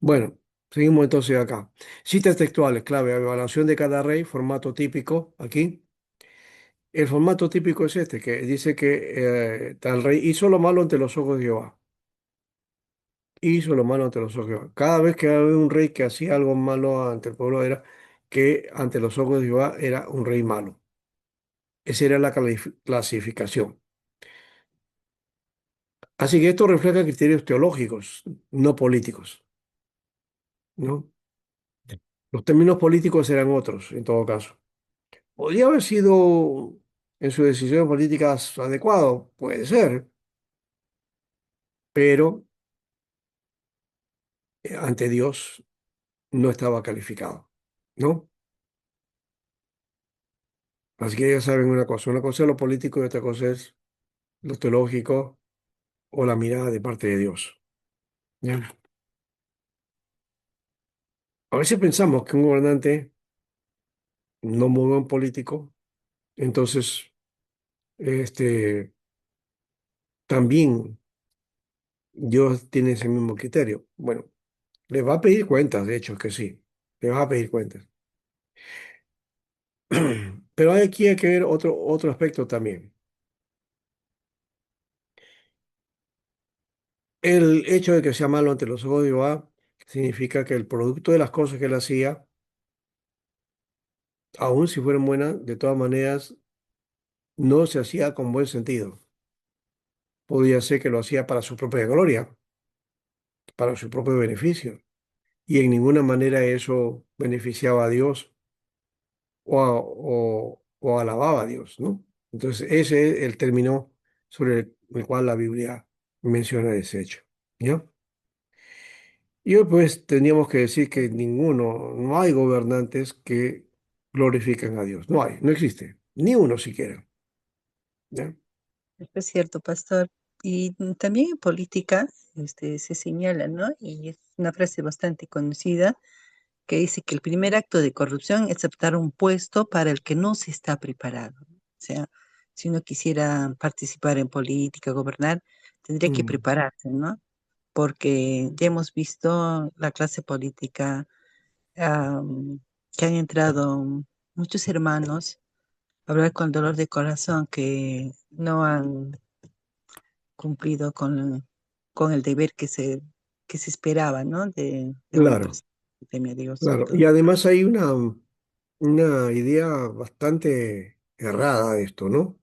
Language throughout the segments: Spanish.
Bueno, seguimos entonces acá. Citas textuales, clave, evaluación de cada rey, formato típico, aquí. El formato típico es este, que dice que tal rey hizo lo malo ante los ojos de Jehová. Hizo lo malo ante los ojos de Jehová. Cada vez que había un rey que hacía algo malo ante el pueblo era que ante los ojos de Jehová era un rey malo. Esa era la clasificación. Así que esto refleja criterios teológicos, no políticos, ¿no? Los términos políticos eran otros, en todo caso. ¿Podría haber sido en sus decisiones políticas adecuado? Puede ser, pero ante Dios no estaba calificado, ¿no? Así que ya saben una cosa es lo político y otra cosa es lo teológico o la mirada de parte de Dios, ¿ya? A veces pensamos que un gobernante no muy buen político, entonces este, también Dios tiene ese mismo criterio. Bueno, le va a pedir cuentas, de hecho, es que sí, le va a pedir cuentas. Pero aquí hay que ver otro aspecto también. El hecho de que sea malo ante los ojos de Jehová significa que el producto de las cosas que él hacía, aun si fueran buenas, de todas maneras no se hacía con buen sentido. Podía ser que lo hacía para su propia gloria, para su propio beneficio, y en ninguna manera eso beneficiaba a Dios o alababa a Dios, ¿no? Entonces, ese es el término sobre el cual la Biblia menciona ese hecho, ¿ya? Y hoy pues tendríamos que decir que no hay gobernantes que glorifiquen a Dios. No hay, no existe, ni uno siquiera, ¿ya? Esto es cierto, pastor. Y también en política, se señala, ¿no? Y es una frase bastante conocida que dice que el primer acto de corrupción es aceptar un puesto para el que no se está preparado. O sea, si uno quisiera participar en política, gobernar, tendría que Mm, prepararse, ¿no? Porque ya hemos visto la clase política, am, que han entrado muchos hermanos a hablar con dolor de corazón que no han cumplido con el deber que se esperaba, ¿no? De un claro, representante que teme a Dios sobre claro. Y todo. además hay una idea bastante errada de esto, ¿no?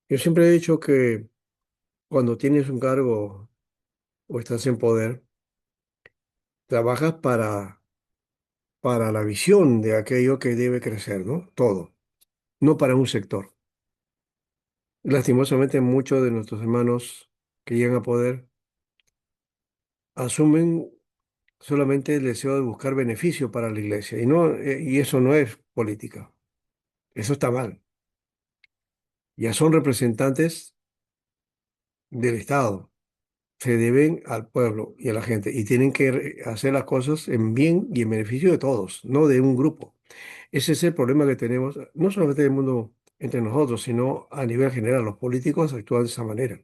Yo siempre he dicho que cuando tienes un cargo o estás en poder, trabajas para la visión de aquello que debe crecer, ¿no? Todo, no para un sector. Lastimosamente, muchos de nuestros hermanos que llegan a poder asumen solamente el deseo de buscar beneficio para la iglesia y eso no es política. Eso está mal. Ya son representantes del Estado. Se deben al pueblo y a la gente y tienen que hacer las cosas en bien y en beneficio de todos, no de un grupo. Ese es el problema que tenemos, no solamente en el mundo entre nosotros, sino a nivel general. Los políticos actúan de esa manera.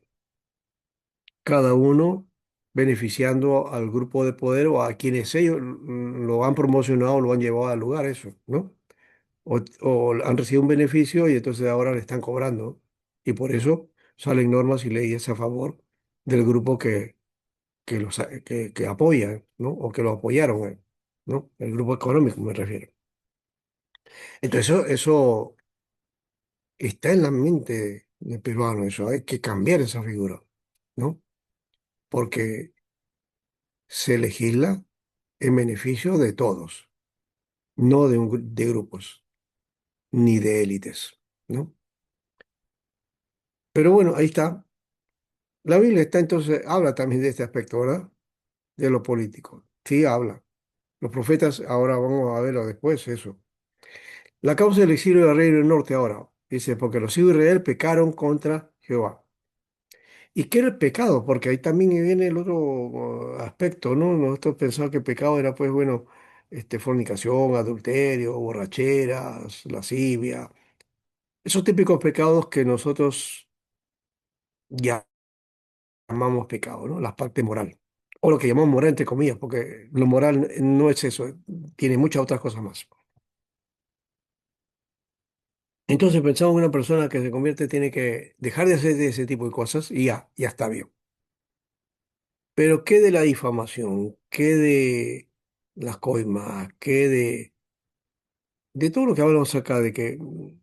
Cada uno beneficiando al grupo de poder o a quienes ellos lo han promocionado, lo han llevado al lugar, eso, ¿no? O han recibido un beneficio y entonces ahora le están cobrando. Y por eso salen normas y leyes a favor del grupo que apoya, ¿no? O que lo apoyaron, ¿no? El grupo económico me refiero. Entonces eso está en la mente del peruano, eso hay que cambiar esa figura, ¿no? Porque se legisla en beneficio de todos, no de grupos, ni de élites, ¿no? Pero bueno, ahí está. La Biblia está entonces, habla también de este aspecto, ¿verdad? De lo político. Sí, habla. Los profetas, ahora vamos a verlo después, eso. La causa del exilio del reino del norte ahora. Dice, porque los hijos de Israel pecaron contra Jehová. ¿Y qué era el pecado? Porque ahí también viene el otro aspecto, ¿no? Nosotros pensamos que el pecado era, pues, bueno, fornicación, adulterio, borracheras, lascivia. Esos típicos pecados que nosotros llamamos pecado, ¿no? La parte moral. o lo que llamamos moral entre comillas, porque lo moral no es eso, tiene muchas otras cosas más. Entonces pensamos que una persona que se convierte tiene que dejar de hacer ese tipo de cosas y ya, ya está bien. Pero ¿qué de la difamación? ¿Qué de las coimas? ¿Qué de todo lo que hablamos acá, de que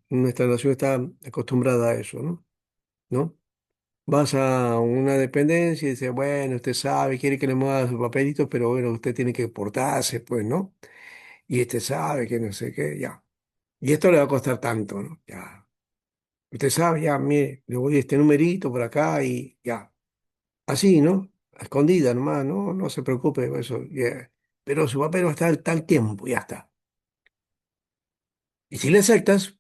nuestra nación está acostumbrada a eso, ¿no? ¿No? Vas a una dependencia y dices, bueno, usted sabe, quiere que le mueva sus papelitos, pero bueno, usted tiene que portarse, pues, ¿no? Y este sabe que no sé qué, ya. Y esto le va a costar tanto, ¿no? Ya. Usted sabe, ya, mire, le voy este numerito por acá y ya. Así, ¿no? A escondida nomás, ¿no? No se preocupe por eso. Ya. Pero su papel va a estar tal tiempo, ya está. Y si le aceptas,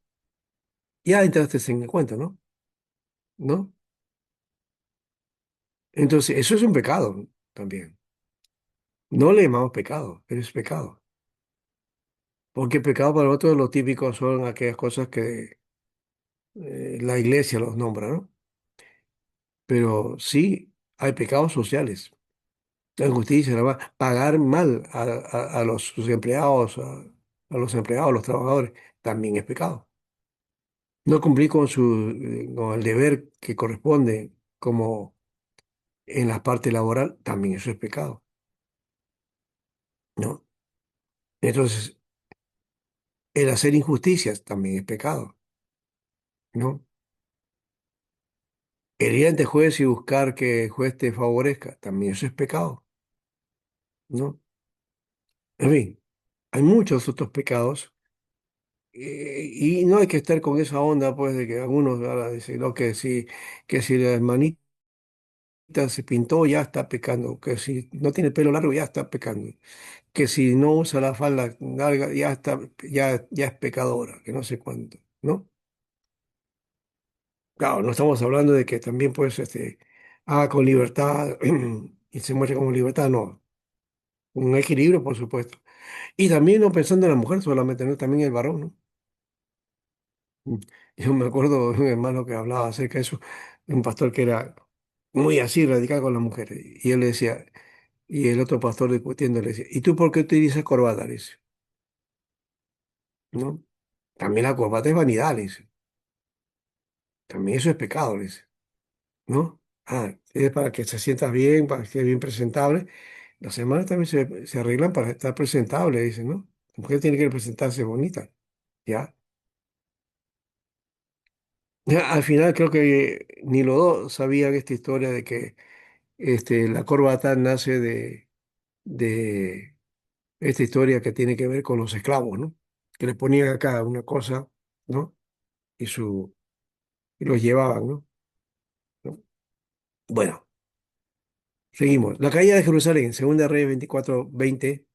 ya entraste en el cuento, ¿no? ¿No? Entonces, eso es un pecado también. No le llamamos pecado, pero es pecado. Porque pecado para nosotros lo típico son aquellas cosas que la iglesia los nombra, ¿no? Pero sí hay pecados sociales. La injusticia, la pagar mal a los sus empleados, a los empleados, a los trabajadores, también es pecado. No cumplir con el deber que corresponde como en la parte laboral, también eso es pecado, ¿no? Entonces, el hacer injusticias también es pecado, ¿no? El ir ante juez y buscar que el juez te favorezca, también eso es pecado, ¿no? En fin, hay muchos otros pecados y no hay que estar con esa onda, pues, de que algunos ahora dicen, no, que si la hermanita se pintó, ya está pecando, que si no tiene pelo largo, ya está pecando, que si no usa la falda larga, ya está, ya es pecadora, que no sé cuánto, ¿no? Claro, no estamos hablando de que también, pues, haga con libertad y se muestre como libertad, no. Un equilibrio, por supuesto. Y también no pensando en la mujer solamente, ¿no? También el varón, ¿no? Mm. Yo me acuerdo de un hermano que hablaba acerca de eso, de un pastor que era muy así, radical con las mujeres. Y él le decía, y el otro pastor discutiendo le decía, ¿y tú por qué utilizas corbata? Le dice, ¿no? También la corbata es vanidad, le dice. También eso es pecado, le dice, ¿no? Ah, es para que se sientas bien, para que estés bien presentable. Las hermanas también se arreglan para estar presentable, dice, ¿no? La mujer tiene que presentarse bonita, ¿ya? Ya, al final creo que ni los dos sabían esta historia de que la corbata nace de esta historia que tiene que ver con los esclavos, ¿no? Que le ponían acá una cosa, ¿no? Y, y los llevaban, ¿no? ¿No? Bueno, seguimos. La caída de Jerusalén, Segunda Reyes 24:20,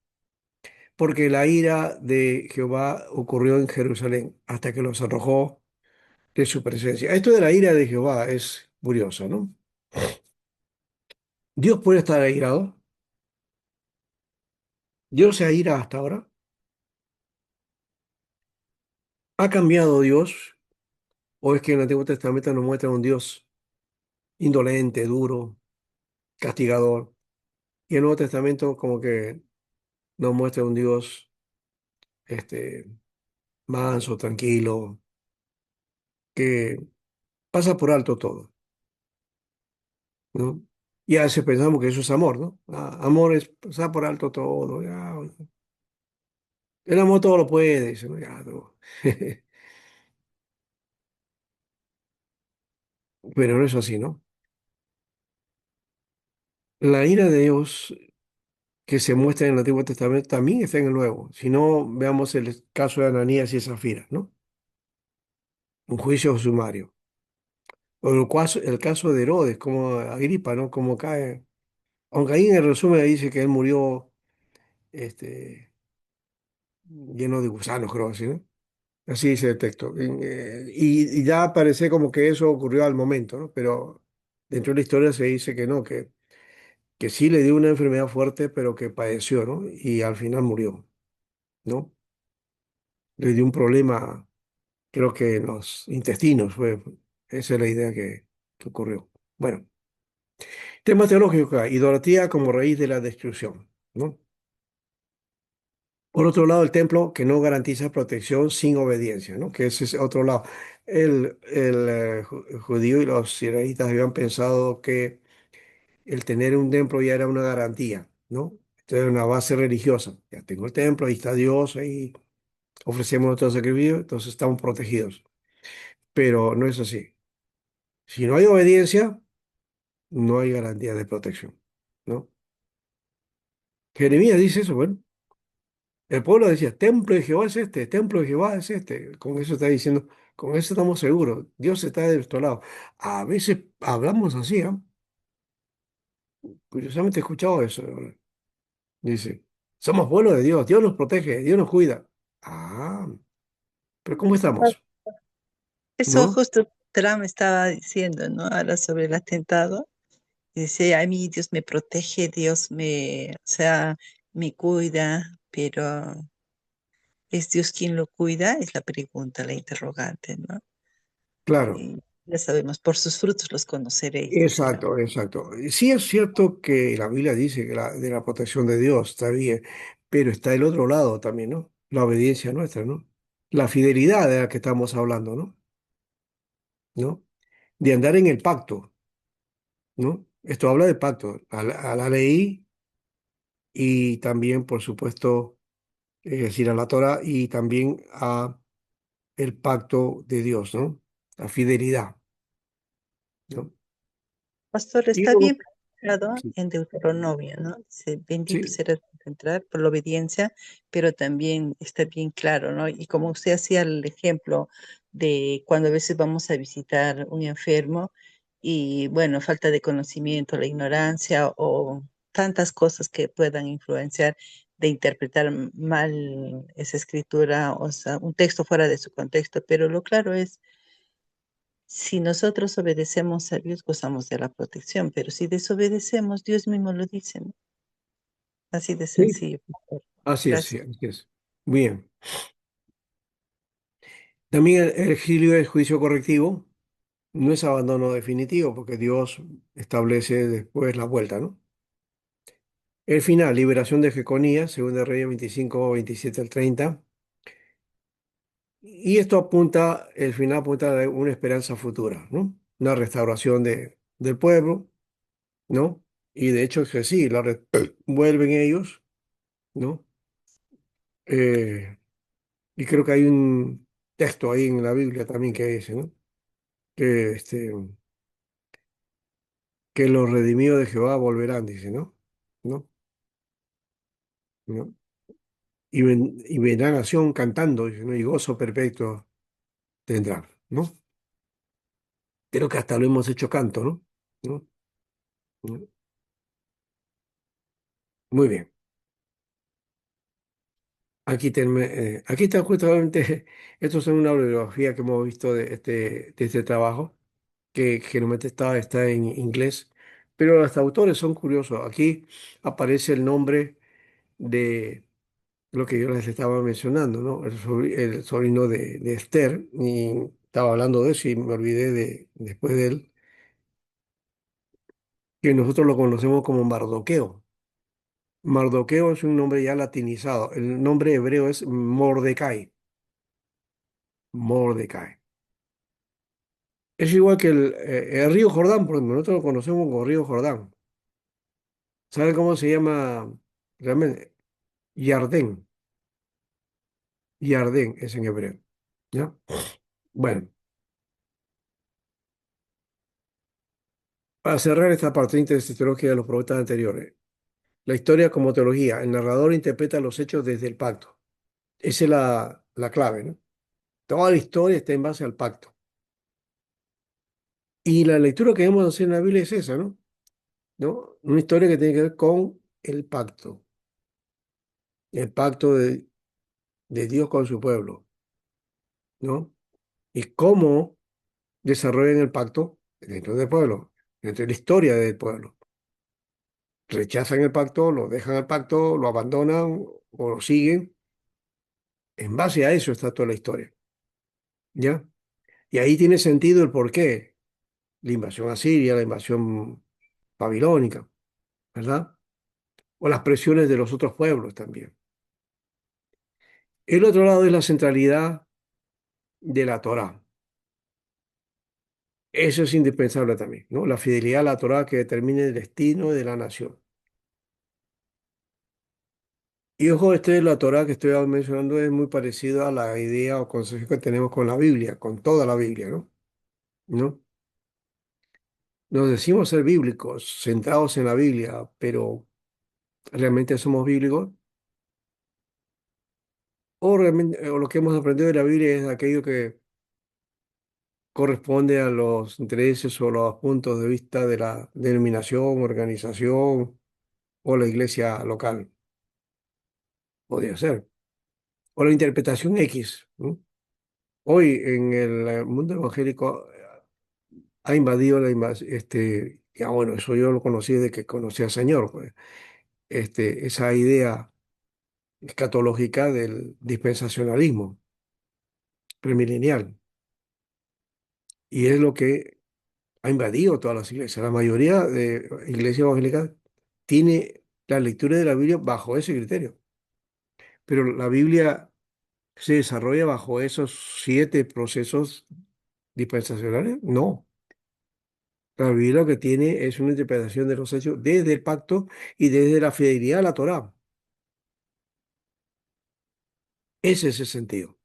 porque la ira de Jehová ocurrió en Jerusalén hasta que los arrojó de su presencia. Esto de la ira de Jehová es curioso, ¿no? Dios puede estar airado. Dios se aira hasta ahora. ¿Ha cambiado Dios? ¿O es que en el Antiguo Testamento nos muestra un Dios indolente, duro, castigador? Y el Nuevo Testamento como que nos muestra un Dios este, manso, tranquilo, que pasa por alto todo, ¿no? Y a veces pensamos que eso es amor, ¿no? Ah, amor es pasar por alto todo. Ya, el amor todo lo puede, dice, ¿no? Ya, no. Pero no es así, ¿no? La ira de Dios que se muestra en el Antiguo Testamento también está en el Nuevo. Si no, veamos el caso de Ananías y Zafira, ¿no? Un juicio sumario. O el caso de Herodes, como Agripa, ¿no? Como cae. Aunque ahí en el resumen dice que él murió este, lleno de gusanos, creo así, ¿no? Así dice el texto. Y ya parece como que eso ocurrió al momento, ¿no? Pero dentro de la historia se dice que no, que sí le dio una enfermedad fuerte, pero que padeció, ¿no? Y al final murió, ¿no? Le dio un problema, creo que en los intestinos, esa es la idea que ocurrió. Bueno. Tema teológico, acá, idolatría como raíz de la destrucción, ¿no? Por otro lado, el templo que no garantiza protección sin obediencia, ¿no? Que ese es otro lado. El judío y los israelitas habían pensado que el tener un templo ya era una garantía, ¿no? Entonces, una base religiosa. Ya tengo el templo, ahí está Dios, ahí ofrecemos nuestro sacrificio, entonces estamos protegidos. Pero no es así. Si no hay obediencia, no hay garantía de protección, ¿no? Jeremías dice eso, bueno. El pueblo decía, templo de Jehová es este, templo de Jehová es este. Con eso está diciendo, con eso estamos seguros, Dios está de nuestro lado. A veces hablamos así, ¿ah? Curiosamente he escuchado eso. Dice, somos pueblo de Dios, Dios nos protege, Dios nos cuida. Ah, pero ¿cómo estamos? Eso ¿No? justo Trump estaba diciendo, ¿no? Ahora sobre el atentado. Y dice, a mí Dios me protege, Dios me, o sea, me cuida, pero ¿es Dios quien lo cuida? Es la pregunta, la interrogante, ¿no? Claro, Y ya sabemos, por sus frutos los conoceréis, dice la. exacto, exacto. Sí es cierto que la Biblia dice que de la protección de Dios está bien, pero está el otro lado también, ¿no? La obediencia nuestra, ¿no? La fidelidad de la que estamos hablando, ¿no? ¿No? De andar en el pacto, ¿no? Esto habla de pacto, a la ley y también, por supuesto, es decir, a la Torah y también a el pacto de Dios, ¿no? La fidelidad, ¿no? Pastor, Y está luego, bien planteado sí, en Deuteronomio, ¿no? Dice, bendito sí, serás por entrar por la obediencia, pero también está bien claro, ¿no? Y como usted hacía el ejemplo de cuando a veces vamos a visitar un enfermo y, bueno, falta de conocimiento, la ignorancia o tantas cosas que puedan influenciar de interpretar mal esa escritura, o sea, un texto fuera de su contexto, pero lo claro es si nosotros obedecemos a Dios, gozamos de la protección, pero si desobedecemos, Dios mismo lo dice, ¿no? Así de sí, sencillo, pastor. así es, sí, Gracias. así es. Bien. También el exilio es juicio correctivo, no es abandono definitivo, porque Dios establece después la vuelta, ¿no? El final, liberación de Jeconías, según de Reyes 25, 27 al 30. Y esto apunta, el final apunta a una esperanza futura, ¿no? Una restauración del pueblo, ¿no? Y de hecho es que sí, vuelven ellos, ¿no? Eh, y creo que hay un texto ahí en la Biblia también que dice, ¿no? Que, que los redimidos de Jehová volverán, dice, ¿no? ¿No? ¿No? Y vendrán a Sión cantando, dice, ¿no? Y gozo perpetuo tendrán, ¿no? Creo que hasta lo hemos hecho canto, ¿no? ¿No? ¿No? Muy bien. Aquí está justamente, esto es una bibliografía que hemos visto de este trabajo, que generalmente está en inglés, pero los autores son curiosos. Aquí aparece el nombre de lo que yo les estaba mencionando, ¿no? El sobrino de Esther, y estaba hablando de eso y me olvidé después de él, que nosotros lo conocemos como Mardoqueo. Mardoqueo es un nombre ya latinizado. El nombre hebreo es Mordecai. Mordecai. Es igual que el río Jordán, porque nosotros lo conocemos como río Jordán. ¿Sabe cómo se llama realmente? Yardén. Yardén es en hebreo. ¿Ya? Bueno, para cerrar esta parte de teología de los profetas anteriores, la historia como teología, el narrador interpreta los hechos desde el pacto. Esa es la clave, ¿no? Toda la historia está en base al pacto. Y la lectura que debemos hacer en la Biblia es esa, ¿no? ¿No? Una historia que tiene que ver con el pacto de Dios con su pueblo, ¿no? Y cómo desarrollan el pacto dentro del pueblo, dentro de la historia del pueblo. Rechazan el pacto, lo dejan el pacto, lo abandonan o lo siguen. En base a eso está toda la historia, ¿ya? Y ahí tiene sentido el porqué. La invasión a Siria, la invasión babilónica, ¿verdad? O las presiones de los otros pueblos también. El otro lado es la centralidad de la Torá. Eso es indispensable también, ¿no? La fidelidad a la Torá que determine el destino de la nación. Y ojo, la Torá que estoy mencionando es muy parecido a la idea o concepción que tenemos con la Biblia, con toda la Biblia, ¿no? ¿No? Nos decimos ser bíblicos, centrados en la Biblia, pero ¿realmente somos bíblicos? O realmente, o lo que hemos aprendido de la Biblia es aquello que corresponde a los intereses o los puntos de vista de la denominación, organización o la iglesia local. Podría ser. O la interpretación X, ¿no? Hoy en el mundo evangélico ha invadido ya bueno, eso yo lo conocí desde que conocí al Señor, pues, esa idea escatológica del dispensacionalismo premilenial. Y es lo que ha invadido todas las iglesias. La mayoría de iglesias evangélicas tiene la lectura de la Biblia bajo ese criterio. Pero la Biblia se desarrolla bajo esos 7 procesos dispensacionales. No. La Biblia lo que tiene es una interpretación de los hechos desde el pacto y desde la fidelidad a la Torá. Ese es el sentido.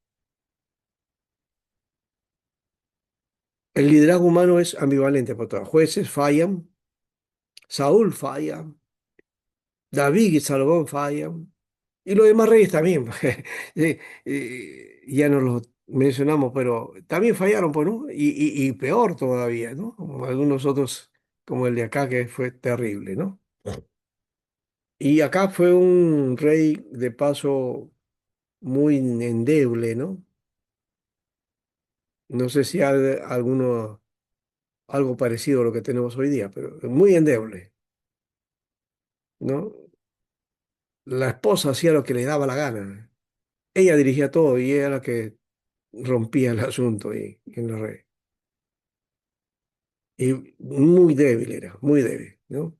El liderazgo humano es ambivalente por todos. Jueces fallan, Saúl falla, David y Salomón fallan, y los demás reyes también. Ya no los mencionamos, pero también fallaron, pues, ¿no? Y peor todavía, ¿no? Como algunos otros, como el de acá, que fue terrible, ¿no? Y acá fue un rey de paso muy endeble, ¿no? No sé si hay algo parecido a lo que tenemos hoy día, pero muy endeble, ¿no? La esposa hacía lo que le daba la gana. Ella dirigía todo y ella era la que rompía el asunto y, en la red. Y muy débil era, muy débil, ¿no?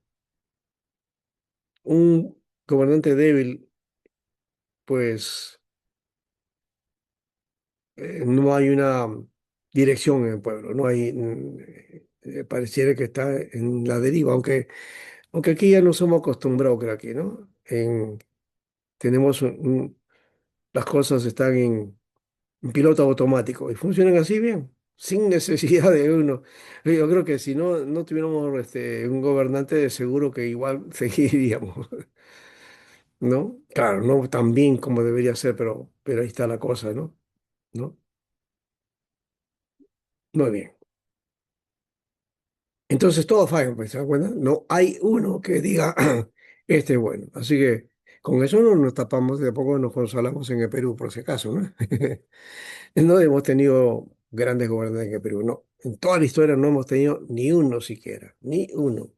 Un gobernante débil, pues no hay una dirección en el pueblo, no hay, pareciera que está en la deriva, aunque aquí ya no somos acostumbrados, creo aquí, ¿no? Tenemos las cosas están en piloto automático y funcionan así bien, sin necesidad de uno. Yo creo que si no tuviéramos un gobernante, de seguro que igual seguiríamos, ¿no? Claro, no tan bien como debería ser, pero ahí está la cosa, ¿no? ¿No? Muy bien. Entonces todos fallan, pues, ¿se dan cuenta? No hay uno que diga, este es bueno. Así que con eso no nos tapamos, de poco nos consolamos en el Perú, por si acaso, ¿no? No hemos tenido grandes gobernantes en el Perú, no. En toda la historia no hemos tenido ni uno siquiera, ni uno.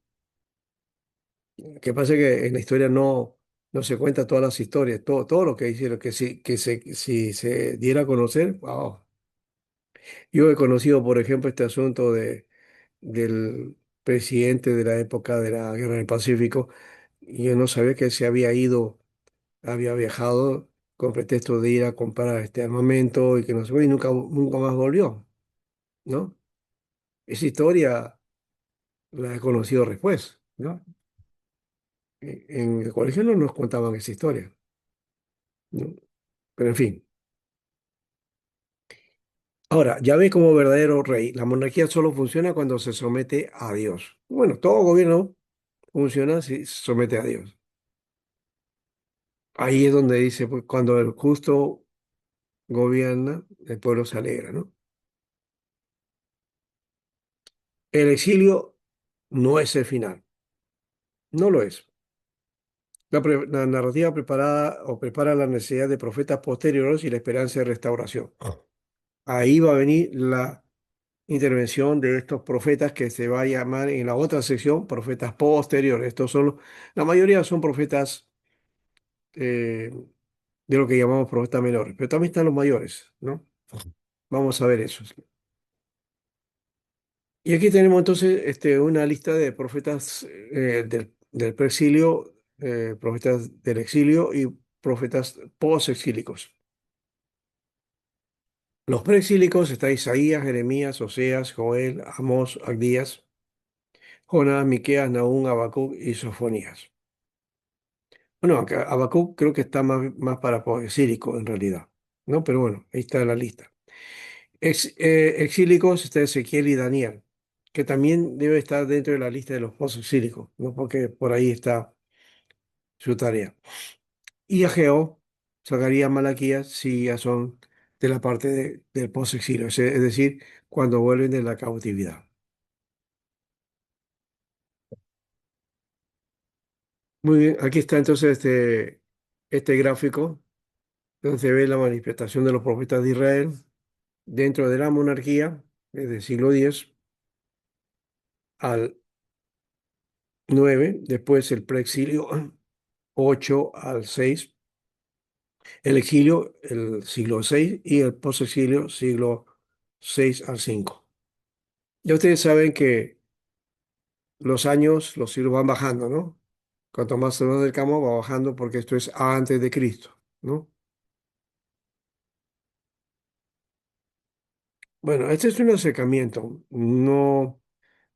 Lo que pasa es que en la historia no se cuenta todas las historias, todo lo que hicieron, si se diera a conocer, wow. Yo he conocido, por ejemplo, este asunto del presidente de la época de la Guerra del Pacífico, y yo no sabía que se había ido, había viajado con pretexto de ir a comprar este armamento y que no se fue y nunca más volvió, ¿no? Esa historia la he conocido después, ¿no? En el colegio no nos contaban esa historia, ¿no? Pero en fin. Ahora, ya ve como verdadero rey, la monarquía solo funciona cuando se somete a Dios. Bueno, todo gobierno funciona si se somete a Dios. Ahí es donde dice, pues, cuando el justo gobierna, el pueblo se alegra, ¿no? El exilio no es el final, no lo es. La narrativa preparada o prepara la necesidad de profetas posteriores y la esperanza de restauración. Ahí va a venir la intervención de estos profetas que se va a llamar en la otra sección profetas posteriores. La mayoría son profetas eh, de lo que llamamos profetas menores, pero también están los mayores, ¿no? Vamos a ver eso. Y aquí tenemos entonces una lista de profetas del preexilio, profetas del exilio y profetas posexílicos. Los preexílicos está Isaías, Jeremías, Oseas, Joel, Amós, Abdías, Jonás, Miqueas, Nahum, Habacuc y Sofonías. Bueno, aunque Habacuc creo que está más para posexílico en realidad, ¿no? Pero bueno, ahí está la lista. Exílicos está Ezequiel y Daniel, que también debe estar dentro de la lista de los posexílicos, ¿no? Porque por ahí está su tarea. Y Ageo, Zacarías, Malaquías, sí ya son de la parte del posexilio, es decir, cuando vuelven de la cautividad. Muy bien, aquí está entonces este gráfico donde se ve la manifestación de los profetas de Israel dentro de la monarquía, desde el siglo X al 9, después el preexilio 8 al 6, el exilio el siglo 6 y el posexilio siglo 6 al 5. Ya ustedes saben que los años, los siglos van bajando, ¿no? Cuanto más se va del camo va bajando porque esto es antes de Cristo, ¿no? Bueno, este es un acercamiento. No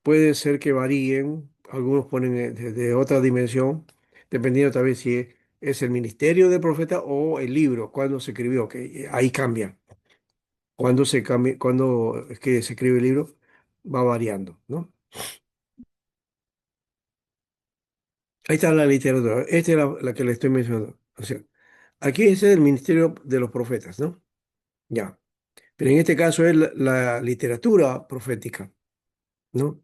puede ser que varíen. Algunos ponen de otra dimensión, dependiendo tal vez si es el ministerio del profeta o el libro, cuando se escribió, que ahí cambia. Cuando se cambia, cuando es que se escribe el libro, va variando, ¿no? Ahí está la literatura. Esta es la que le estoy mencionando. O sea, aquí es el ministerio de los profetas, ¿no? Ya. Pero en este caso es la literatura profética, ¿no?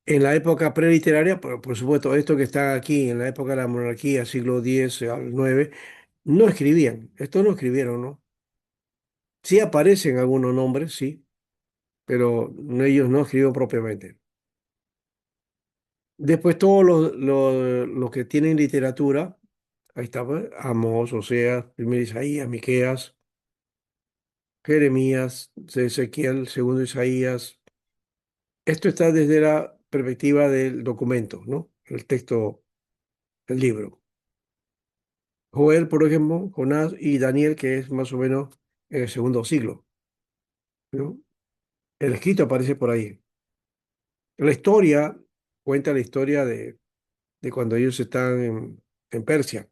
En la época preliteraria, por supuesto, esto que está aquí, en la época de la monarquía, siglo X al IX, no escribían. Esto no escribieron, ¿no? Sí aparecen algunos nombres, sí, pero ellos no escribieron propiamente. Después todos los que tienen literatura, ahí está, pues, Amós, Oseas, primero Isaías, Miqueas, Jeremías, Ezequiel, segundo Isaías. Esto está desde la perspectiva del documento, ¿no? El texto, el libro. Joel, por ejemplo, Jonás y Daniel, que es más o menos en el segundo siglo, ¿no? El escrito aparece por ahí. La historia cuenta la historia de cuando ellos están en Persia,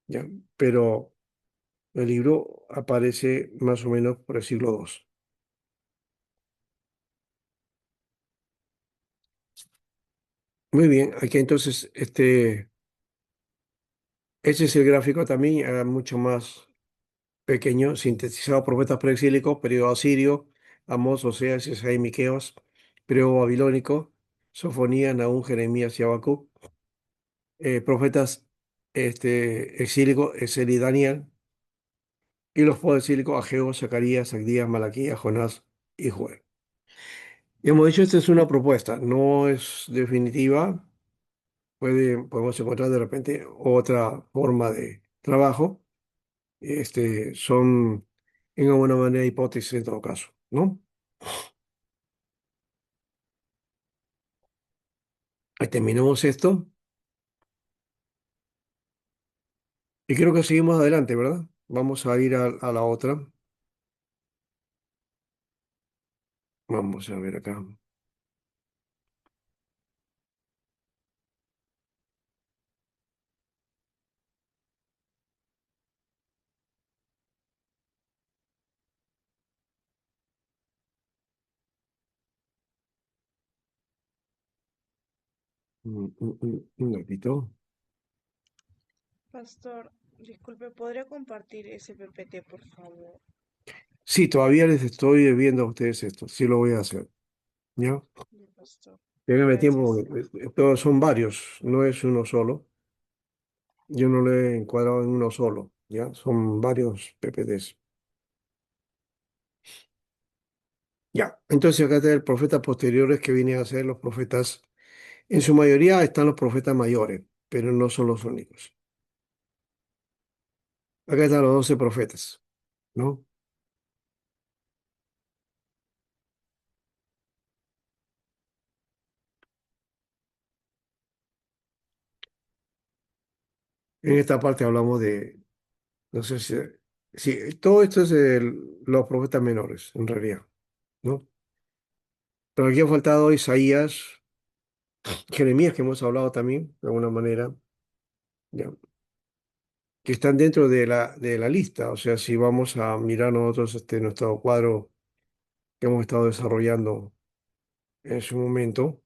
¿ya? Pero el libro aparece más o menos por el siglo II. Muy bien, aquí entonces este es el gráfico también, mucho más pequeño, sintetizado por profetas preexílicos, periodo asirio, Amós, Oseas, Isaías y Miqueas, periodo babilónico, Sofonías, Nahum, Jeremías y Habacuc, profetas exílicos, Ezequiel y Daniel, y los exílicos, Ageo, Zacarías, Abdías, Malaquías, Jonás y Joel. Y hemos dicho, esta es una propuesta, no es definitiva, podemos encontrar de repente otra forma de trabajo, son en alguna manera hipótesis en todo caso, ¿no? Ahí terminamos esto y creo que seguimos adelante, ¿verdad? Vamos a ir a la otra. Vamos a ver acá. Un ratito. Pastor, disculpe, ¿podría compartir ese PPT, por favor? Sí, todavía les estoy debiendo a ustedes esto. Sí lo voy a hacer. ¿Ya? Sí, pastor. Déjenme tiempo, Gracias. porque todos son varios, no es uno solo. Yo no lo he encuadrado en uno solo. ¿Ya? Son varios PPTs. Ya. Entonces acá está el profeta posteriores que vienen a ser los profetas. En su mayoría están los profetas mayores, pero no son los únicos. Acá están los 12 profetas, ¿no? En esta parte hablamos de, no sé si todo esto es los profetas menores, en realidad, ¿no? Pero aquí ha faltado Isaías, Jeremías, que hemos hablado también, de alguna manera, ya, que están dentro de la lista. O sea, si vamos a mirar nosotros nuestro cuadro que hemos estado desarrollando en su momento,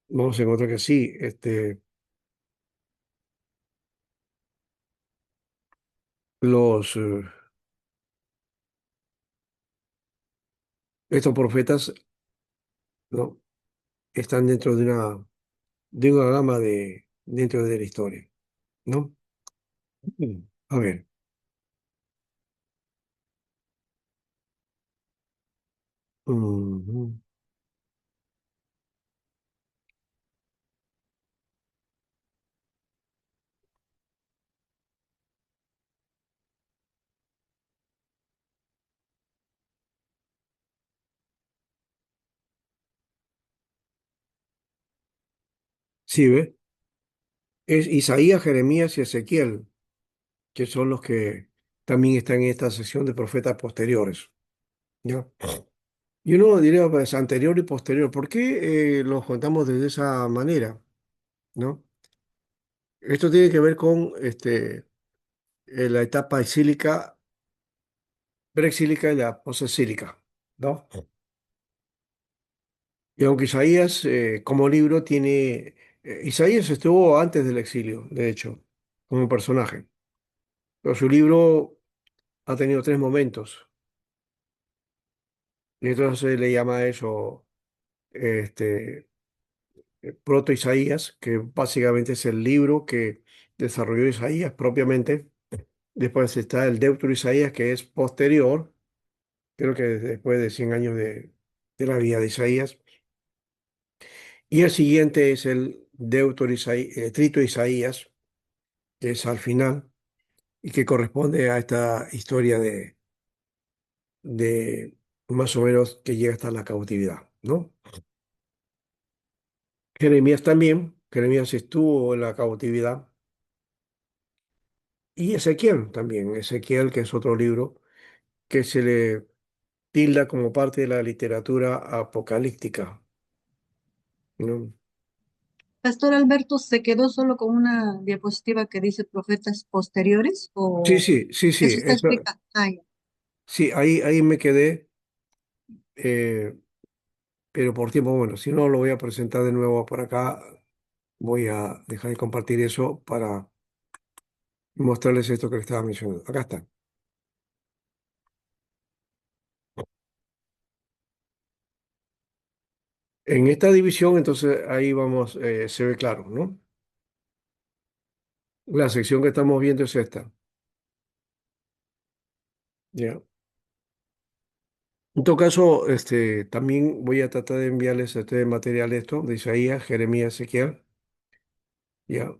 vamos a encontrar que sí, los, estos profetas, ¿no? Están de una gama dentro de la historia, ¿no? A ver, ujú. Sí, ¿ve? Es Isaías, Jeremías y Ezequiel, que son los que también están en esta sección de profetas posteriores, ¿ya? Y uno diría, pues, anterior y posterior. ¿Por qué los contamos de esa manera? ¿No? Esto tiene que ver con la etapa exílica, preexílica y la posexílica, ¿no? Y aunque Isaías, como libro, tiene... Isaías estuvo antes del exilio, de hecho, como personaje. Pero su libro ha tenido tres momentos. Y entonces se le llama a eso este, proto-Isaías, que básicamente es el libro que desarrolló Isaías propiamente. Después está el Deutero-Isaías, que es posterior, creo que después de 100 años de la vida de Isaías. Y el siguiente es el Trito-Isaías, que es al final y que corresponde a esta historia de más o menos que llega hasta la cautividad, ¿no? Jeremías también, Jeremías estuvo en la cautividad. Y Ezequiel también, Ezequiel, que es otro libro que se le tilda como parte de la literatura apocalíptica, ¿no? Pastor Alberto, ¿se quedó solo con una diapositiva que dice profetas posteriores Sí, o sí, sí, sí, eso está explicado? sí, ahí me quedé, eh, pero por tiempo, bueno, si no lo voy a presentar de nuevo por acá, voy a dejar de compartir eso para mostrarles esto que les estaba mencionando. Acá está. En esta división, entonces ahí vamos, se ve claro, ¿no? La sección que estamos viendo es esta. Ya. En todo caso, también voy a tratar de enviarles este material esto de Isaías, Jeremías, Ezequiel, ya,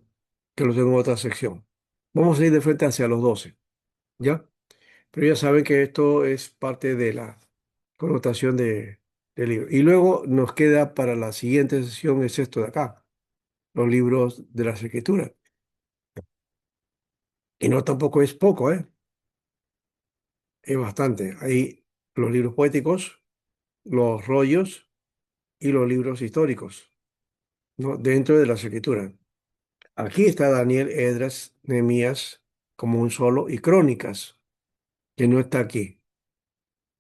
que lo tengo en otra sección. Vamos a ir de frente hacia los 12, ¿ya? Pero ya saben que esto es parte de la connotación del libro. Y luego nos queda para la siguiente sesión es esto de acá, los libros de las Escrituras. Y no tampoco es poco, ¿eh? Es bastante. Hay los libros poéticos, los rollos y los libros históricos, ¿no? Dentro de las Escrituras. Aquí está Daniel, Edras, Nehemías como un solo y Crónicas, que no está aquí,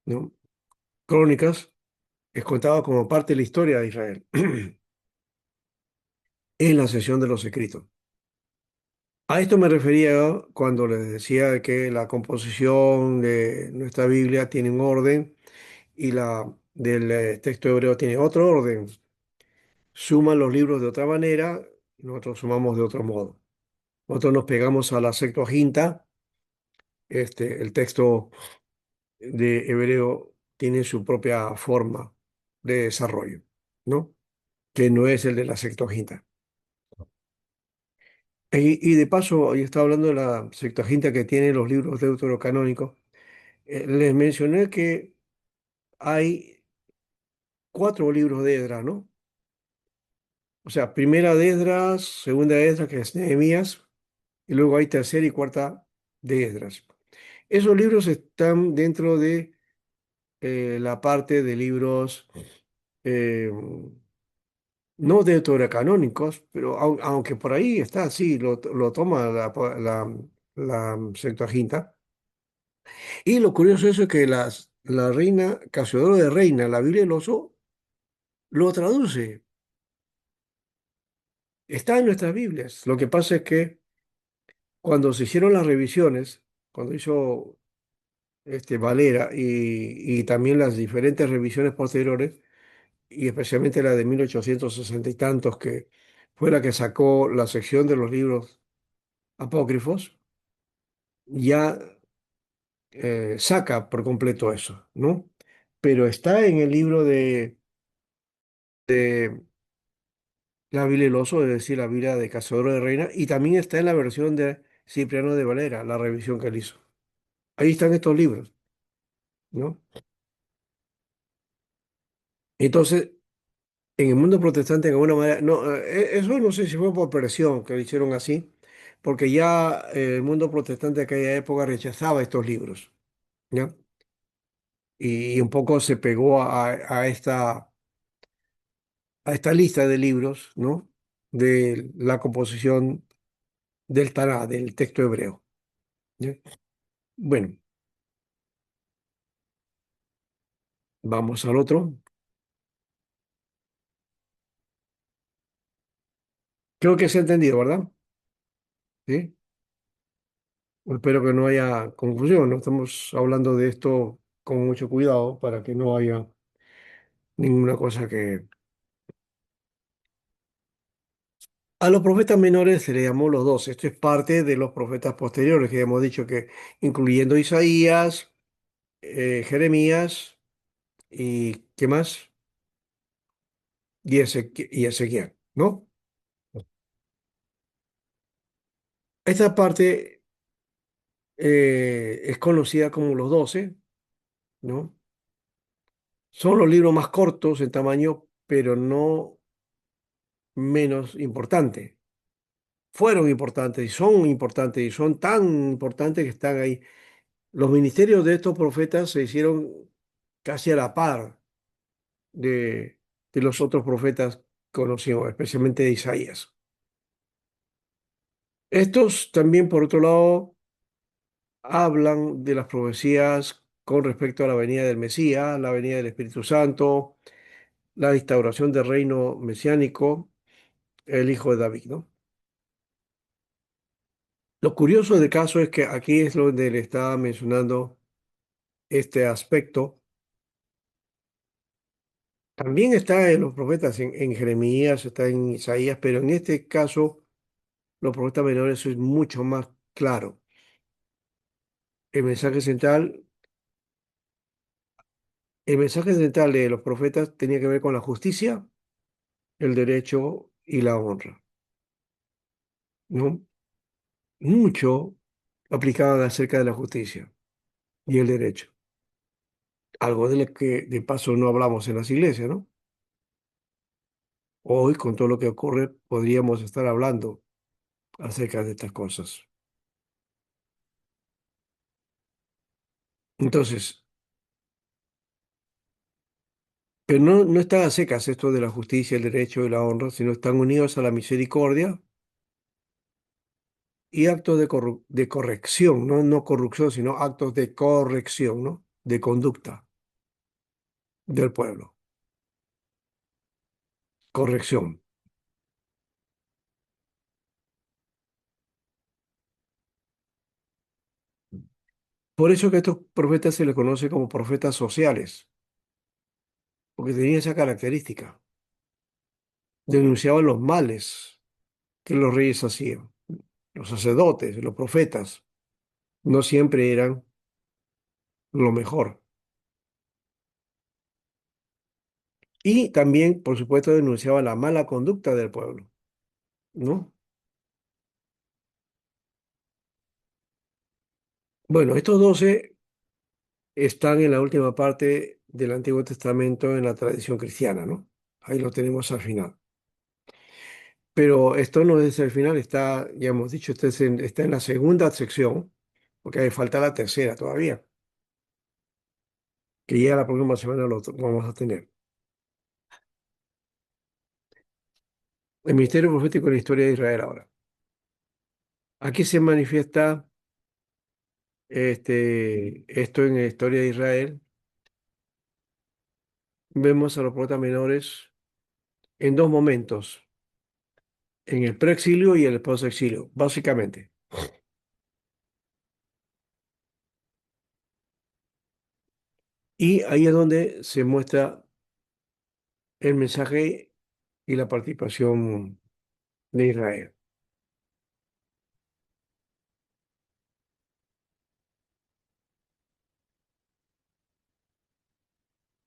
¿no? Crónicas es contado como parte de la historia de Israel en la sesión de los escritos. A esto me refería cuando les decía que la composición de nuestra Biblia tiene un orden y la del texto hebreo tiene otro orden. Suman los libros de otra manera, nosotros sumamos de otro modo. Nosotros nos pegamos a la Septuaginta, el texto de hebreo tiene su propia forma de desarrollo, ¿no? Que no es el de la Septuaginta. Y de paso, yo estaba hablando de la Septuaginta que tiene los libros deuterocanónicos. Les mencioné que hay cuatro libros de Esdras, ¿no? O sea, primera de Esdras, segunda de Esdras, que es Nehemías, y luego hay tercera y cuarta de Esdras. Esos libros están dentro de la parte de libros eh, no deuterocanónicos, pero aunque por ahí está, sí, lo toma la Septuaginta. Y lo curioso eso es que la reina, Casiodoro de Reina, la Biblia del Oso, lo traduce. Está en nuestras Biblias. Lo que pasa es que cuando se hicieron las revisiones, cuando hizo Valera y también las diferentes revisiones posteriores, y especialmente la de 1860 y tantos, que fue la que sacó la sección de los libros apócrifos, ya saca por completo eso, ¿no? Pero está en el libro de la Biblia del Oso, es decir, la Biblia de Cazador de Reina, y también está en la versión de Cipriano de Valera, la revisión que él hizo. Ahí están estos libros, ¿no? Entonces, en el mundo protestante, de alguna manera, no, eso no sé si fue por presión que lo hicieron así, porque ya el mundo protestante de aquella época rechazaba estos libros, ¿ya? Y un poco se pegó a esta lista de libros, ¿no? De la composición del Taná, del texto hebreo, ¿ya? Bueno, vamos al otro. Creo que se ha entendido, ¿verdad? Sí. Espero que no haya confusión, ¿no? Estamos hablando de esto con mucho cuidado para que no haya ninguna cosa que... A los profetas menores se les llamó los 12. Esto es parte de los profetas posteriores, que hemos dicho que, incluyendo Isaías, Jeremías y ¿qué más? Y Ezequiel, ¿no? Esta parte es conocida como los 12, ¿no? Son los libros más cortos en tamaño, pero no menos importantes. Fueron importantes y son tan importantes que están ahí. Los ministerios de estos profetas se hicieron casi a la par de, de los otros profetas conocidos, especialmente de Isaías. Estos también, por otro lado, hablan de las profecías con respecto a la venida del Mesías, la venida del Espíritu Santo, la instauración del reino mesiánico, el hijo de David, ¿no? Lo curioso del caso es que aquí es donde le estaba mencionando este aspecto. También está en los profetas, en Jeremías, está en Isaías, pero en este caso los profetas menores es mucho más claro. El mensaje central, el mensaje central de los profetas tenía que ver con la justicia, el derecho y la honra, ¿no? Mucho aplicaban acerca de la justicia y el derecho, algo de lo que de paso no hablamos en las iglesias, ¿no? Hoy, con todo lo que ocurre, podríamos estar hablando acerca de estas cosas. Entonces, pero no están a secas esto de la justicia, el derecho y la honra, sino están unidos a la misericordia y actos de corrección, ¿no? No corrupción, sino actos de corrección, ¿no? De conducta del pueblo. Corrección. Por eso que a estos profetas se les conoce como profetas sociales, porque tenían esa característica. Denunciaban los males que los reyes hacían. Los sacerdotes, los profetas, no siempre eran lo mejor. Y también, por supuesto, denunciaba la mala conducta del pueblo, ¿no? Bueno, estos 12 están en la última parte del Antiguo Testamento en la tradición cristiana, ¿no? Ahí lo tenemos al final. Pero esto no es el final, está, ya hemos dicho, está en la segunda sección, porque hay falta la tercera todavía, que ya la próxima semana lo vamos a tener. El misterio profético en la historia de Israel ahora. Aquí se manifiesta esto en la historia de Israel. Vemos a los profetas menores en dos momentos, en el preexilio y el posexilio, básicamente. Y ahí es donde se muestra el mensaje y la participación de Israel.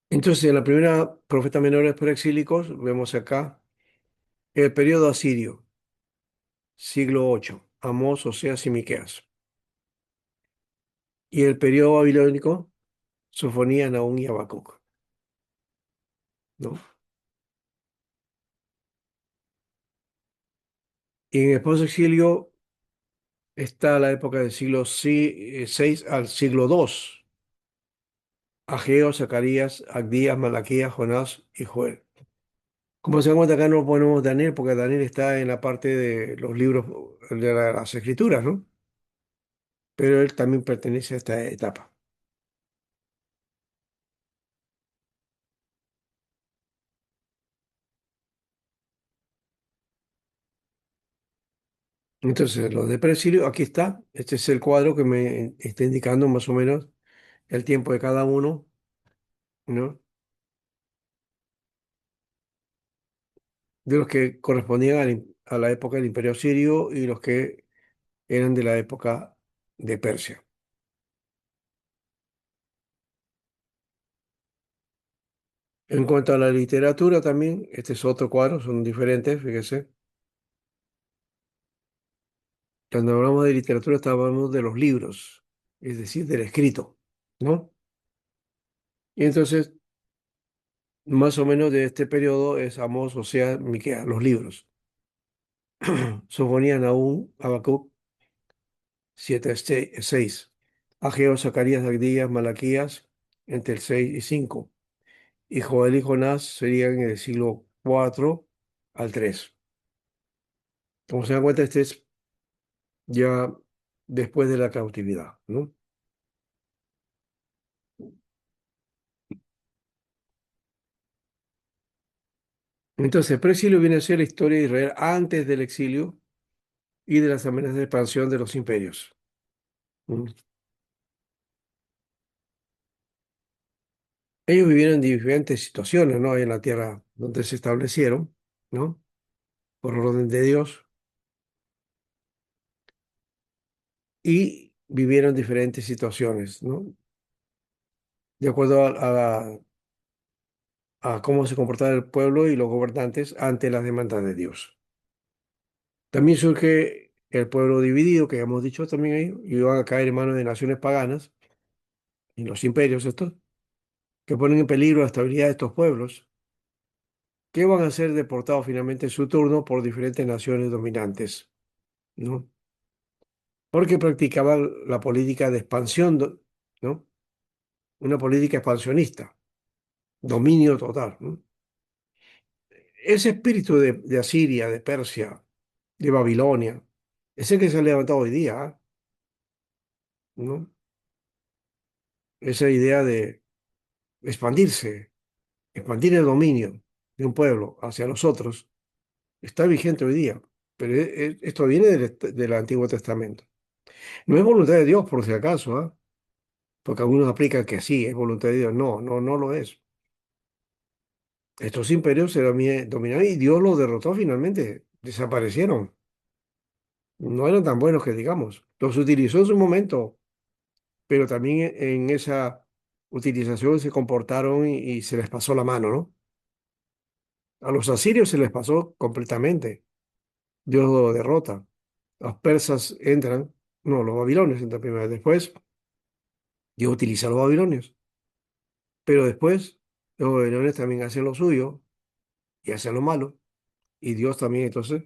Entonces, en la primera profeta menores preexílicos, vemos acá el periodo asirio, siglo 8, Amós, Oseas y Miqueas. Y el periodo babilónico, Sofonías, Nahum y Habacuc, ¿no? Y en el posexilio está la época del siglo 6 al siglo 2, Ageo, Zacarías, Abdías, Malaquías, Jonás y Joel. Como se dan cuenta, acá no ponemos Daniel porque Daniel está en la parte de los libros de las escrituras, ¿no? Pero él también pertenece a esta etapa. Entonces, los de Precilio, aquí está. Este es el cuadro que me está indicando más o menos el tiempo de cada uno, ¿no? De los que correspondían a la época del Imperio Sirio y los que eran de la época de Persia. En cuanto a la literatura también, este es otro cuadro, son diferentes, fíjese. Cuando hablamos de literatura, estamos hablando de los libros, es decir, del escrito, ¿no? Y entonces, más o menos de este periodo es Amós, Oseas, Miqueas, los libros. Sofonías, Nahum, Habacuc, 7, 6. Ageo, Zacarías, Abdías, Malaquías, entre el 6 y 5. Y Joel y Jonás serían en el siglo 4 al 3. Como se dan cuenta, este es ya después de la cautividad, ¿no? Entonces, el preexilio viene a ser la historia de Israel antes del exilio y de las amenazas de expansión de los imperios. ¿Mm? Ellos vivieron en diferentes situaciones, ¿no? En la tierra donde se establecieron, ¿no? Por orden de Dios, y vivieron diferentes situaciones, ¿no? De acuerdo a cómo se comportaba el pueblo y los gobernantes ante las demandas de Dios. También surge el pueblo dividido, que hemos dicho también ahí, y van a caer en manos de naciones paganas y los imperios estos, que ponen en peligro la estabilidad de estos pueblos, que van a ser deportados finalmente en su turno por diferentes naciones dominantes, ¿no? Porque practicaban la política de expansión, ¿no? Una política expansionista, dominio total, ¿no? Ese espíritu de Asiria, de Persia, de Babilonia, es el que se ha levantado hoy día, ¿ah? ¿No? Esa idea de expandirse, expandir el dominio de un pueblo hacia los otros, está vigente hoy día, pero esto viene del Antiguo Testamento. No es voluntad de Dios, por si acaso, ¿ah? Porque algunos aplican que sí, es voluntad de Dios. No, no, no lo es. Estos imperios se dominaron y Dios los derrotó finalmente, desaparecieron. No eran tan buenos que digamos. Los utilizó en su momento, pero también en esa utilización se comportaron y se les pasó la mano, ¿no? A los asirios se les pasó completamente. Dios lo derrota. Los persas entran, no, los babilonios entran primero. Después, Dios utiliza a los babilonios. Pero después, los babilonios también hacen lo suyo y hacen lo malo. Y Dios también entonces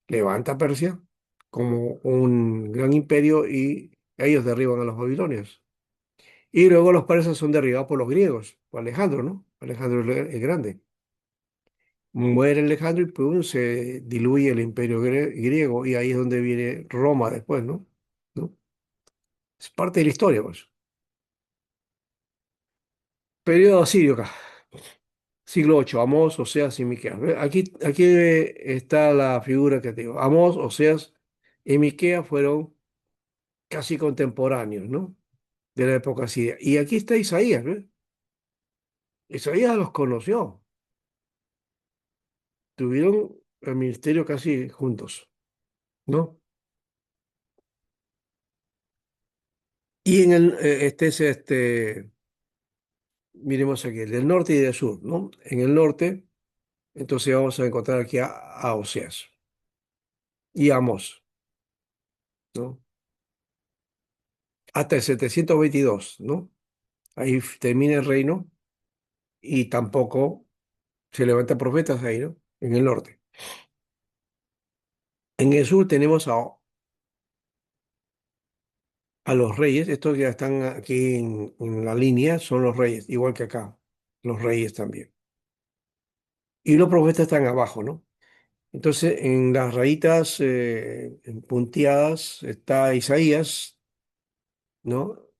levanta Persia como un gran imperio y ellos derriban a los babilonios. Y luego los persas son derribados por los griegos, por Alejandro, ¿no? Alejandro el Grande. Muere Alejandro y pum, se diluye el imperio griego y ahí es donde viene Roma después, ¿no? ¿No? Es parte de la historia, pues. Periodo asirio acá, siglo VIII, Amós, Oseas y Miqueas. ¿Ve? Aquí está la figura que te digo. Amós, Oseas y Miqueas fueron casi contemporáneos, ¿no? De la época asiria. Y aquí está Isaías, ¿ves? Isaías los conoció, tuvieron el ministerio casi juntos, ¿no? Y en miremos aquí, el del norte y del sur, ¿no? En el norte, entonces vamos a encontrar aquí a Oseas y a Amós, ¿no? Hasta el 722, ¿no? Ahí termina el reino y tampoco se levantan profetas ahí, ¿no? En el norte. En el sur tenemos a los reyes, estos ya están aquí en la línea, son los reyes, igual que acá, los reyes también. Y los profetas están abajo, ¿no? Entonces, en las rayitas en punteadas está Isaías, ¿no?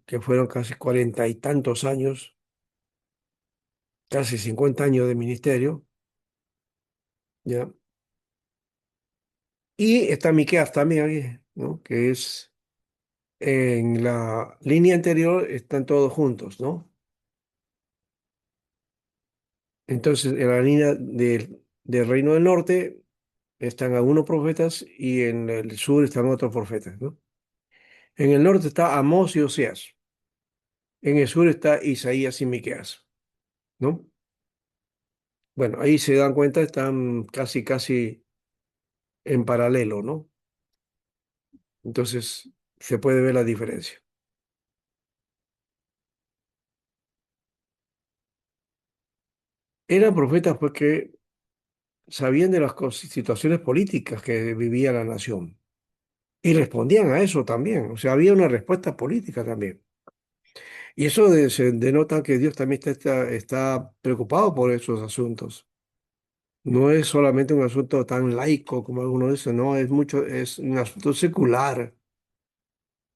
Que fueron casi 40 y tantos años, casi 50 años de ministerio, ¿ya? Y está Miqueas también aquí, ¿no? Que es en la línea anterior, están todos juntos, ¿no? Entonces, en la línea del Reino del Norte están algunos profetas y en el sur están otros profetas, ¿no? En el norte está Amós y Oseas. En el sur está Isaías y Miqueas, ¿no? Bueno, ahí se dan cuenta, están casi en paralelo, ¿no? Entonces se puede ver la diferencia. Eran profetas porque sabían de las situaciones políticas que vivía la nación y respondían a eso también. O sea, había una respuesta política también. Y eso se denota que Dios también está preocupado por esos asuntos. No es solamente un asunto tan laico como algunos dicen, no, es un asunto secular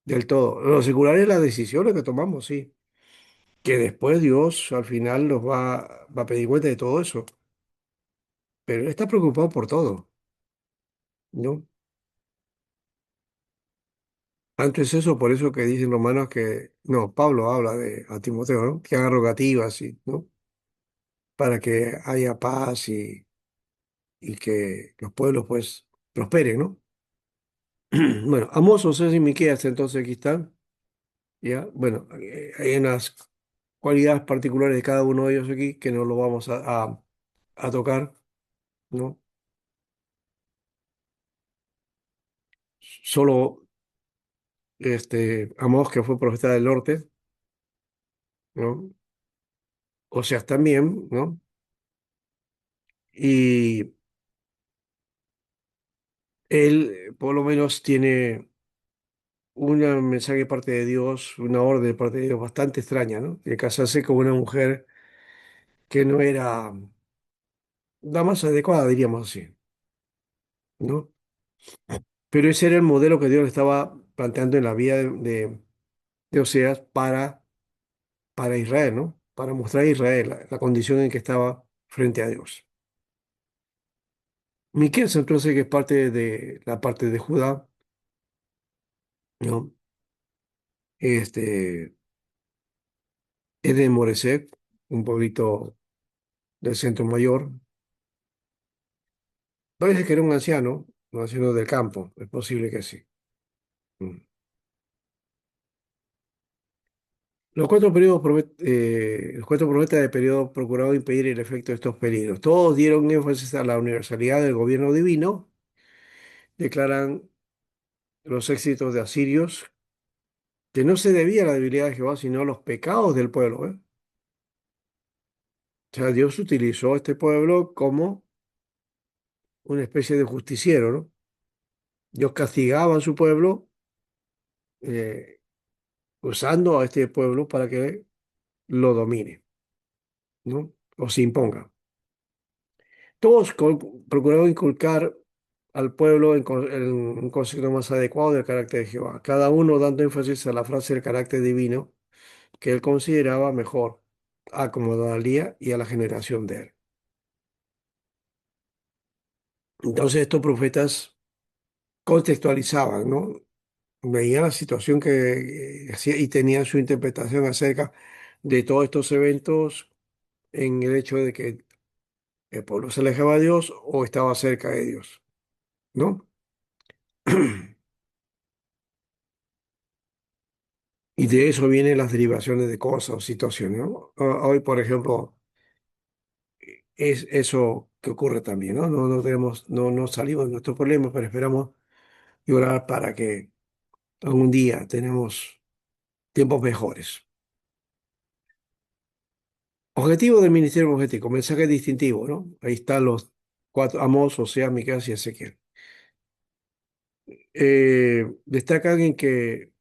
del todo. Lo secular es las decisiones que tomamos, sí. Que después Dios al final va a pedir cuenta de todo eso. Pero Él está preocupado por todo, ¿no? Antes eso, por eso que dicen Romanos que, no, Pablo habla a Timoteo, ¿no? Que haga rogativas, ¿no? Para que haya paz y que los pueblos pues prosperen, ¿no? Bueno, Amós, Osés y Miqueas, entonces aquí están, ¿ya? Bueno, hay unas cualidades particulares de cada uno de ellos aquí que no lo vamos a tocar, ¿no? Solo Amós, que fue profeta del norte, ¿no? Oseas también, ¿no? Y él por lo menos tiene un mensaje de parte de Dios, una orden de parte de Dios bastante extraña, ¿no? De casarse con una mujer que no era la más adecuada, diríamos así, ¿no? Pero ese era el modelo que Dios le estaba planteando en la vida de Oseas para Israel, ¿no? Para mostrar a Israel la condición en que estaba frente a Dios. Miqueas, entonces, que es parte de la parte de Judá, ¿no? Este, es de Moresec, un pueblito del centro mayor. Parece que era un anciano del campo, es posible que sí. Mm. Los cuatro profetas del periodo procuraron impedir el efecto de estos peligros. Todos dieron énfasis a la universalidad del gobierno divino, declaran los éxitos de asirios, que no se debía a la debilidad de Jehová, sino a los pecados del pueblo, ¿eh? O sea, Dios utilizó a este pueblo como una especie de justiciero, ¿no? Ellos castigaban a su pueblo, eh, usando a este pueblo para que lo domine, ¿no? O se imponga. Todos procuraron inculcar al pueblo en un concepto más adecuado del carácter de Jehová, cada uno dando énfasis a la frase del carácter divino que él consideraba mejor acomodaría y a la generación de él. Entonces estos profetas contextualizaban, ¿no? Veían la situación que hacía y tenían su interpretación acerca de todos estos eventos en el hecho de que el pueblo se alejaba de Dios o estaba cerca de Dios, ¿no? Y de eso vienen las derivaciones de cosas o situaciones, ¿no? Hoy, por ejemplo, es eso que ocurre también, ¿no? No tenemos, no salimos de nuestros problemas, pero esperamos y orar para que algún día tenemos tiempos mejores. Objetivo del ministerio profético, mensaje distintivo, ¿no? Ahí están los cuatro, Amós, Oseas, Miqueas y Ezequiel. Destacan en que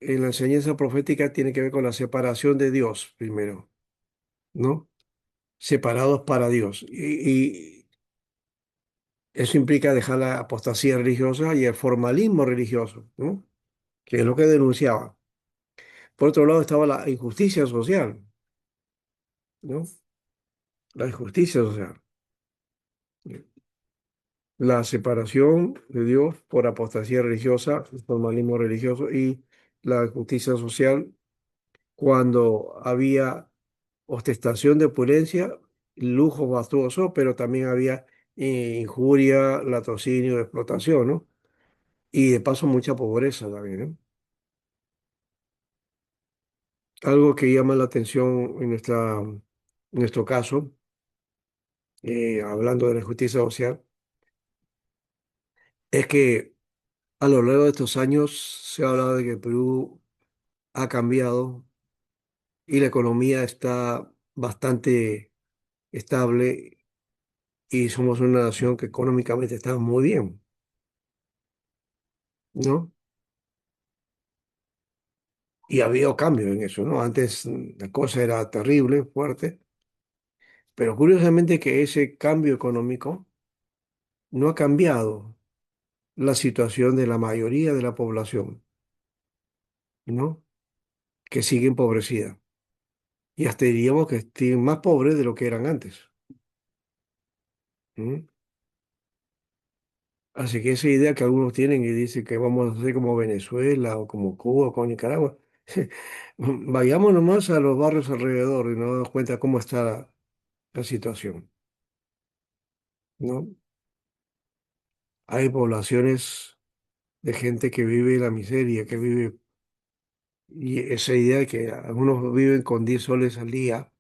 en la enseñanza profética tiene que ver con la separación de Dios primero, ¿no? Separados para Dios. Y eso implica dejar la apostasía religiosa y el formalismo religioso, ¿no? Que es lo que denunciaba. Por otro lado estaba la injusticia social, ¿no? La injusticia social. La separación de Dios por apostasía religiosa, el formalismo religioso y la justicia social cuando había ostentación de opulencia, lujo fastuoso, pero también había injuria, latrocinio, explotación, ¿no? Y de paso mucha pobreza también, ¿no? Algo que llama la atención en nuestro caso, hablando de la justicia social, es que a lo largo de estos años se ha hablado de que el Perú ha cambiado y la economía está bastante estable y somos una nación que económicamente está muy bien, ¿no? Y ha habido cambios en eso, ¿no? Antes la cosa era terrible, fuerte, pero curiosamente que ese cambio económico no ha cambiado la situación de la mayoría de la población, ¿no? Que sigue empobrecida. Y hasta diríamos que estén más pobres de lo que eran antes. ¿Mm? Así que esa idea que algunos tienen y dicen que vamos a hacer como Venezuela o como Cuba o como Nicaragua, vayamos nomás a los barrios alrededor y nos damos cuenta cómo está la situación, ¿no? Hay poblaciones de gente que vive en la miseria, que vive, y esa idea de que algunos viven con 10 soles al día,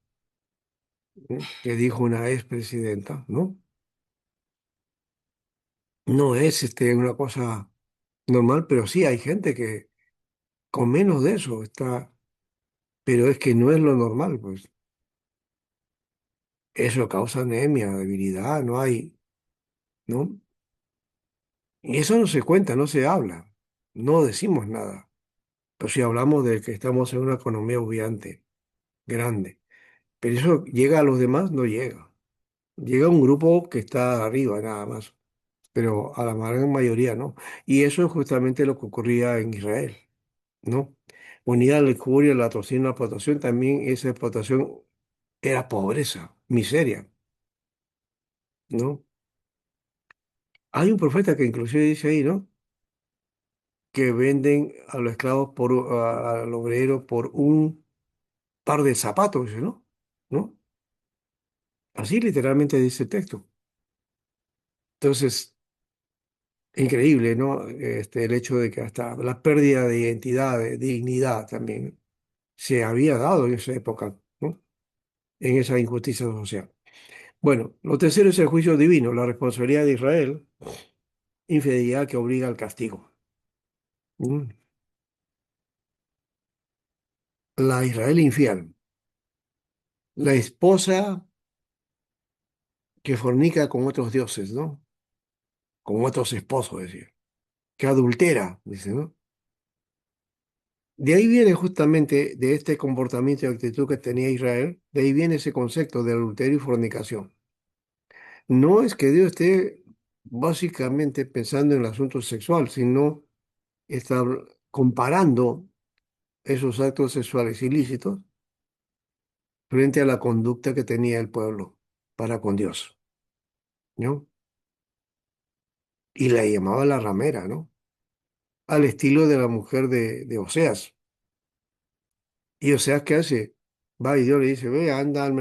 ¿no? Que dijo una expresidenta, ¿no? No es una cosa normal, pero sí hay gente que con menos de eso está, pero es que no es lo normal, pues. Eso causa anemia, debilidad, no hay, ¿no? Y eso no se cuenta, no se habla, no decimos nada. Pero si hablamos de que estamos en una economía obviante, grande, pero eso llega a los demás, no llega. Llega a un grupo que está arriba nada más, pero a la gran mayoría no. Y eso es justamente lo que ocurría en Israel, ¿no? Unida a la lujuria, la torsión, la explotación, también esa explotación era pobreza, miseria, ¿no? Hay un profeta que inclusive dice ahí, ¿no? Que venden a los esclavos al obrero por un par de zapatos, dice, ¿no? ¿No? Así literalmente dice el texto. Entonces, increíble, ¿no? El hecho de que hasta la pérdida de identidad, de dignidad también se había dado en esa época, ¿no? En esa injusticia social. Bueno, lo tercero es el juicio divino, la responsabilidad de Israel, infidelidad que obliga al castigo. ¿Mm? La Israel infiel, la esposa que fornica con otros dioses, ¿no? con otros esposos, decía, que adultera, dice, ¿no? De ahí viene justamente de este comportamiento y actitud que tenía Israel, de ahí viene ese concepto de adulterio y fornicación. No es que Dios esté básicamente pensando en el asunto sexual, sino está comparando esos actos sexuales ilícitos frente a la conducta que tenía el pueblo para con Dios, ¿no? Y la llamaba la ramera, ¿no? Al estilo de la mujer de Oseas. Y Oseas, ¿qué hace? Va y Dios le dice, ve, anda al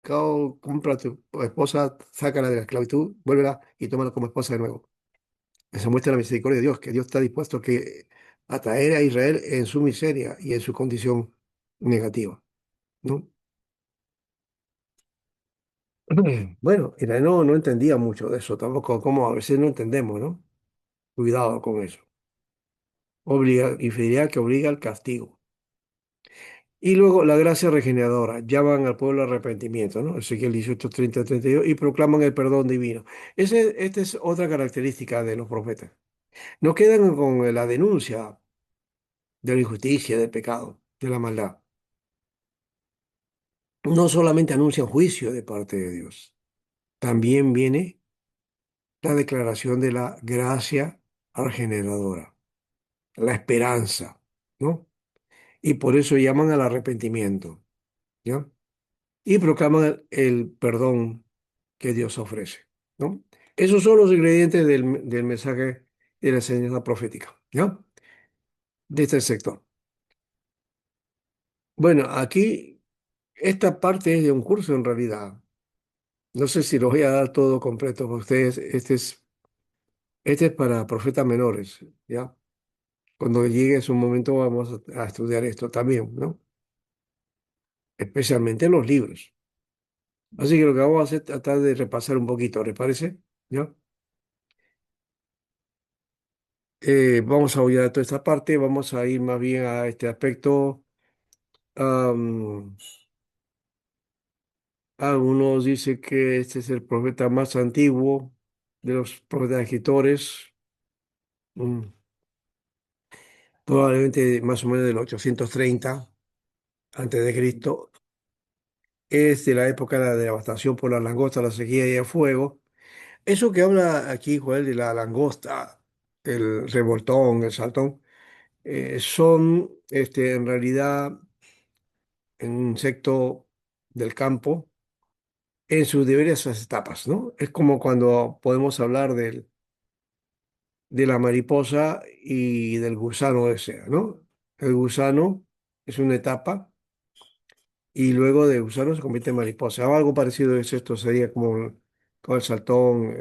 mercado, compra a tu esposa, sácala de la esclavitud, vuélvela y tómala como esposa de nuevo. Eso muestra la misericordia de Dios, que Dios está dispuesto a traer a Israel en su miseria y en su condición negativa, ¿no? Bueno, Israel no entendía mucho de eso, tampoco como a veces no entendemos, ¿no? Cuidado con eso. Infidelidad que obliga al castigo. Y luego la gracia regeneradora. Llaman al pueblo al arrepentimiento, ¿no? Ezequiel 18, 30, 32, y proclaman el perdón divino. Esta es otra característica de los profetas. No quedan con la denuncia de la injusticia, del pecado, de la maldad. No solamente anuncian juicio de parte de Dios, también viene la declaración de la gracia regeneradora, la esperanza, ¿no? Y por eso llaman al arrepentimiento, ¿ya? Y proclaman el perdón que Dios ofrece, ¿no? Esos son los ingredientes del mensaje de la enseñanza profética, ¿ya? De este sector. Bueno, aquí esta parte es de un curso en realidad. No sé si lo voy a dar todo completo para ustedes. Este es para profetas menores, ¿ya? Cuando llegue su momento vamos a estudiar esto también, ¿no? Especialmente los libros. Así que lo que vamos a hacer es tratar de repasar un poquito, ¿les parece? ¿Ya? Vamos a olvidar toda esta parte, vamos a ir más bien a este aspecto. Am, Algunos dicen que este es el profeta más antiguo de los profetas escritores, mm, probablemente más o menos del 830 antes de Cristo. Es de la época de la devastación por la langosta, la sequía y el fuego. Eso que habla aquí, Joel, de la langosta, el revoltón, el saltón, son en realidad un insecto del campo en sus diversas etapas, ¿no? Es como cuando podemos hablar de la mariposa y del gusano ese, ¿no? El gusano es una etapa y luego de gusano se convierte en mariposa. O algo parecido es esto, sería como el saltón,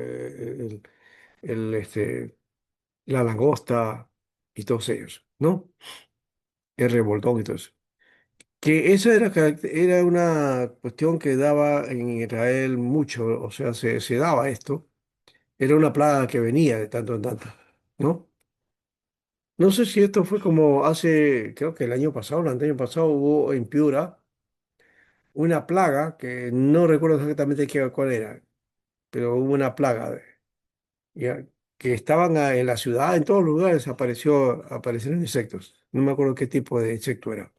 la langosta y todos ellos, ¿no? El revoltón y todo eso. Que esa era una cuestión que daba en Israel mucho, o sea, se daba esto. Era una plaga que venía de tanto en tanto, ¿no? No sé si esto fue como hace, creo que el año pasado, el año pasado hubo en Piura una plaga que no recuerdo exactamente cuál era, pero hubo una plaga ya, que estaban en la ciudad, en todos los lugares aparecieron insectos. No me acuerdo qué tipo de insecto era.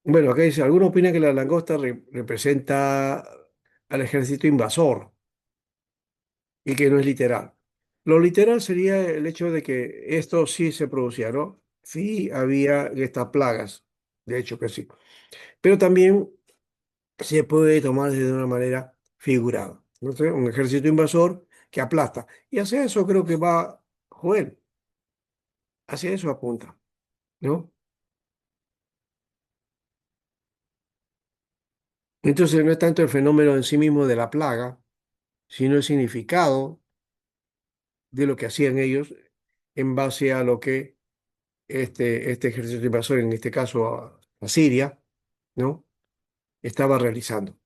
Bueno, acá dice, algunos opinan que la langosta representa al ejército invasor y que no es literal. Lo literal sería el hecho de que esto sí se producía, ¿no? Sí había estas plagas, de hecho que sí. Pero también se puede tomar de una manera figurada, ¿no? sé, un ejército invasor que aplasta. Y hacia eso creo que va Joel, hacia eso apunta, ¿no? Entonces no es tanto el fenómeno en sí mismo de la plaga, sino el significado de lo que hacían ellos en base a lo que este ejército invasor, en este caso a Siria, ¿no? Estaba realizando.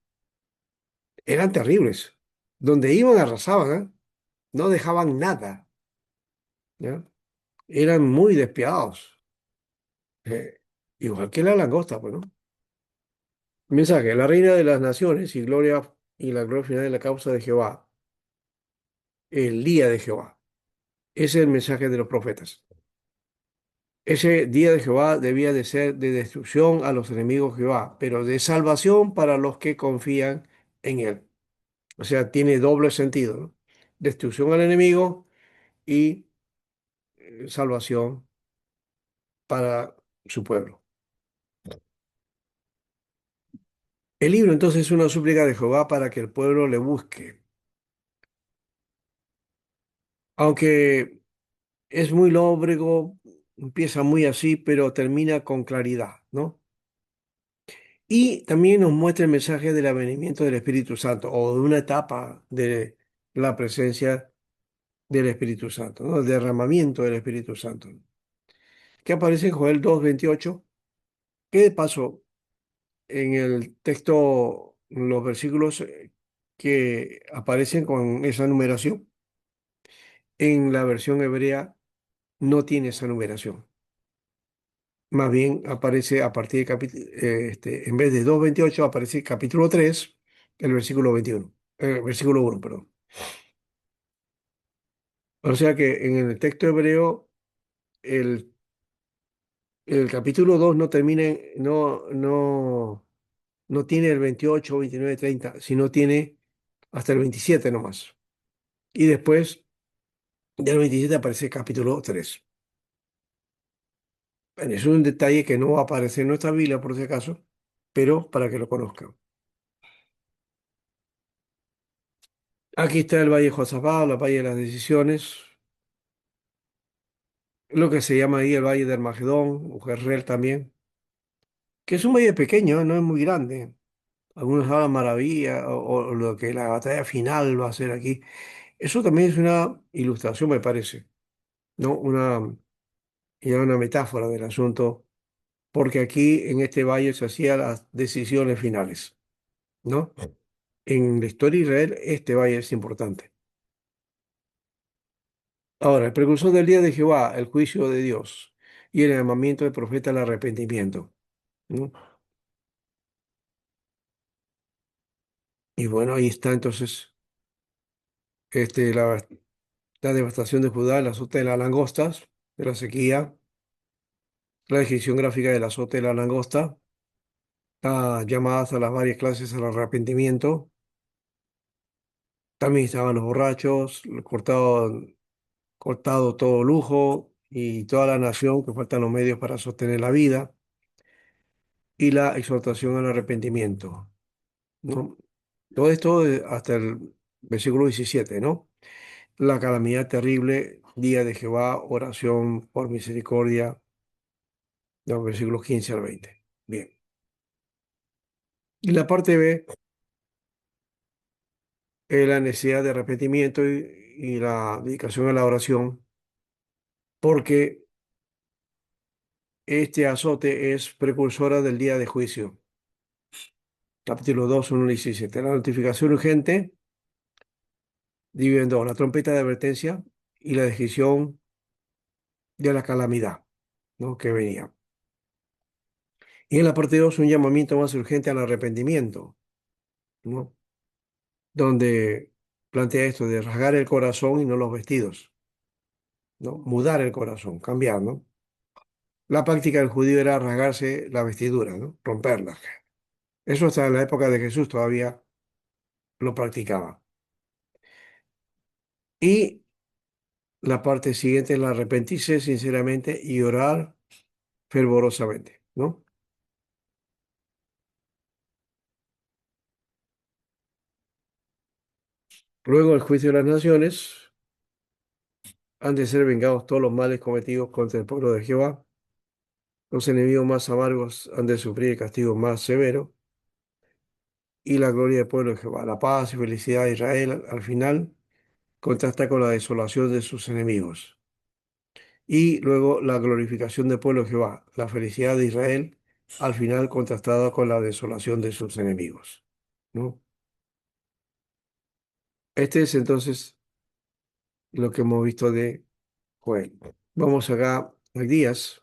Eran terribles. Donde iban arrasaban, ¿eh? No dejaban nada, ¿ya? Eran muy despiadados. Igual que la langosta, pues, ¿no? Mensaje, la reina de las naciones y gloria y la gloria final de la causa de Jehová, el día de Jehová. Ese es el mensaje de los profetas. Ese día de Jehová debía de ser de destrucción a los enemigos de Jehová, pero de salvación para los que confían en él. O sea, tiene doble sentido, ¿no? Destrucción al enemigo y salvación para su pueblo. El libro entonces es una súplica de Jehová para que el pueblo le busque. Aunque es muy lóbrego, empieza muy así, pero termina con claridad, ¿no? Y también nos muestra el mensaje del avenimiento del Espíritu Santo o de una etapa de la presencia del Espíritu Santo, ¿no? El derramamiento del Espíritu Santo, que aparece en Joel 2:28, que de paso en el texto, los versículos que aparecen con esa numeración, en la versión hebrea no tiene esa numeración. Más bien aparece a partir de en vez de 2:28 aparece capítulo 3 el versículo 21, versículo 1, perdón. O sea que en el texto hebreo el, el capítulo 2 no termina, no tiene el 28, 29, 30, sino tiene hasta el 27 nomás. Y después del 27 aparece capítulo 3. Bueno, es un detalle que no va a aparecer en nuestra Biblia por si acaso, pero para que lo conozcan. Aquí está el Valle de Josafat, el Valle de las Decisiones, lo que se llama ahí el Valle de Armagedón, o Jezreel también, que es un valle pequeño, no es muy grande. Algunos hablan maravilla o lo que la batalla final va a ser aquí. Eso también es una ilustración, me parece, ¿no? Ya una metáfora del asunto, porque aquí en este valle se hacían las decisiones finales, ¿no? En la historia de Israel, este valle es importante. Ahora, el precursor del día de Jehová, el juicio de Dios, y el llamamiento del profeta al arrepentimiento, ¿no? Y bueno, ahí está entonces este, la devastación de Judá, el azote de las langostas, de la sequía, la descripción gráfica del azote de la langosta, las llamadas a las varias clases al arrepentimiento. También estaban los borrachos, cortado todo lujo y toda la nación que faltan los medios para sostener la vida, y la exhortación al arrepentimiento, ¿no? Todo esto hasta el versículo 17, ¿no? La calamidad terrible, día de Jehová, oración por misericordia, de los versículos 15 al 20. Bien. Y la parte B es la necesidad de arrepentimiento y la dedicación a la oración, porque este azote es precursora del día de juicio. Capítulo 2, 1 y 17. La notificación urgente, dividido en dos, la trompeta de advertencia y la descripción de la calamidad, ¿no? Que venía. Y en la parte 2, un llamamiento más urgente al arrepentimiento, ¿no? Donde plantea esto de rasgar el corazón y no los vestidos, ¿no? Mudar el corazón, cambiar, ¿no? La práctica del judío era rasgarse la vestidura, ¿no? Romperla. Eso hasta en la época de Jesús todavía lo practicaba. Y la parte siguiente es la arrepentirse sinceramente y orar fervorosamente, ¿no? Luego el juicio de las naciones, han de ser vengados todos los males cometidos contra el pueblo de Jehová. Los enemigos más amargos han de sufrir el castigo más severo. Y la gloria del pueblo de Jehová, la paz y felicidad de Israel al final contrasta con la desolación de sus enemigos. Y luego la glorificación del pueblo de Jehová, la felicidad de Israel al final contrastada con la desolación de sus enemigos, ¿no? Este es entonces lo que hemos visto de Joel. Vamos acá a Díaz,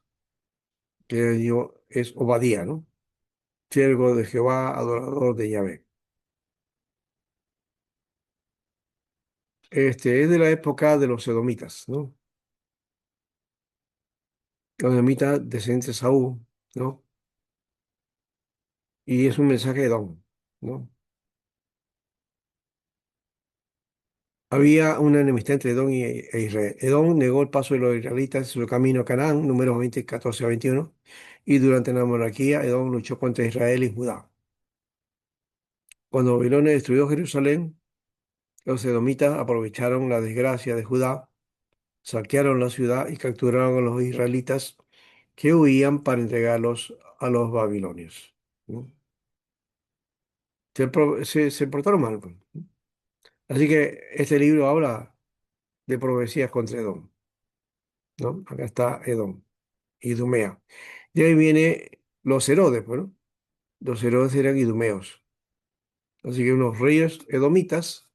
que es Obadía, ¿no? Siervo de Jehová, adorador de Yahvé. Es de la época de los edomitas, ¿no? Los edomitas descendientes de Saúl, ¿no? Y es un mensaje de Edom, ¿no? Había una enemistad entre Edom e Israel. Edom negó el paso de los israelitas en su camino a Canaán, números 20, 14 a 21, y durante la monarquía Edom luchó contra Israel y Judá. Cuando Babilonia destruyó Jerusalén, los edomitas aprovecharon la desgracia de Judá, saquearon la ciudad y capturaron a los israelitas que huían para entregarlos a los babilonios, ¿no? Se portaron mal, pues. Así que este libro habla de profecías contra Edom, ¿no? Acá está Edom, Idumea. De ahí viene los Herodes, pues, ¿no? Los Herodes eran idumeos. Así que unos reyes edomitas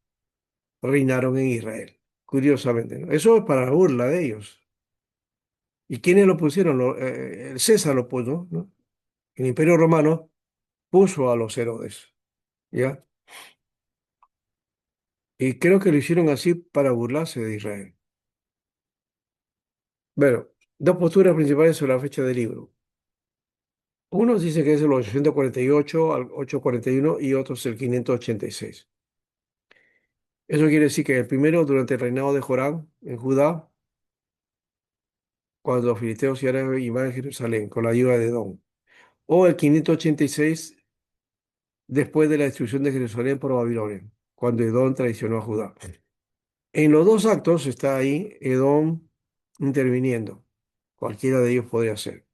reinaron en Israel, curiosamente, ¿no? Eso es para la burla de ellos. ¿Y quiénes lo pusieron? El César lo puso, ¿no? El Imperio Romano puso a los Herodes, ¿ya? Y creo que lo hicieron así para burlarse de Israel. Bueno, dos posturas principales sobre la fecha del libro. Unos dicen que es el 848 al 841 y otros el 586. Eso quiere decir que el primero durante el reinado de Joram en Judá, cuando los filisteos y árabes iban a Jerusalén con la ayuda de Edom. O el 586 después de la destrucción de Jerusalén por Babilonia, cuando Edom traicionó a Judá. En los dos actos está ahí Edom interviniendo. Cualquiera de ellos podría ser.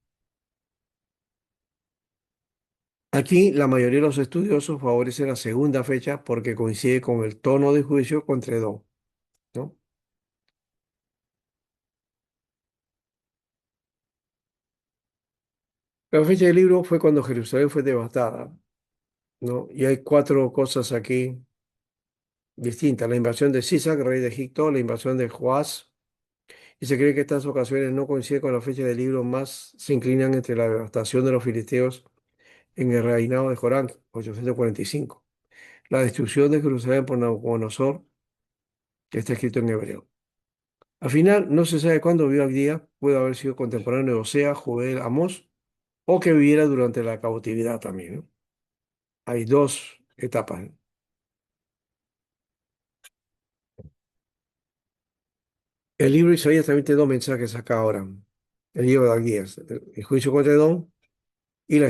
Aquí la mayoría de los estudiosos favorecen la segunda fecha porque coincide con el tono de juicio contra Edom, ¿no? La fecha del libro fue cuando Jerusalén fue devastada, ¿no? Y hay cuatro cosas aquí distintas. La invasión de Sisac, rey de Egipto, la invasión de Joás, y se cree que estas ocasiones no coinciden con la fecha del libro, más se inclinan entre la devastación de los filisteos en el reinado de Joram, 845, la destrucción de Jerusalén por Nabucodonosor, que está escrito en hebreo. Al final, no se sabe cuándo vivió Abdías, puede haber sido contemporáneo de Osea, Joel, Amós, o que viviera durante la cautividad también, ¿no? Hay dos etapas, ¿no? El libro de Isaías también tiene dos mensajes acá ahora. El libro de Abdías, el juicio contra Edom y la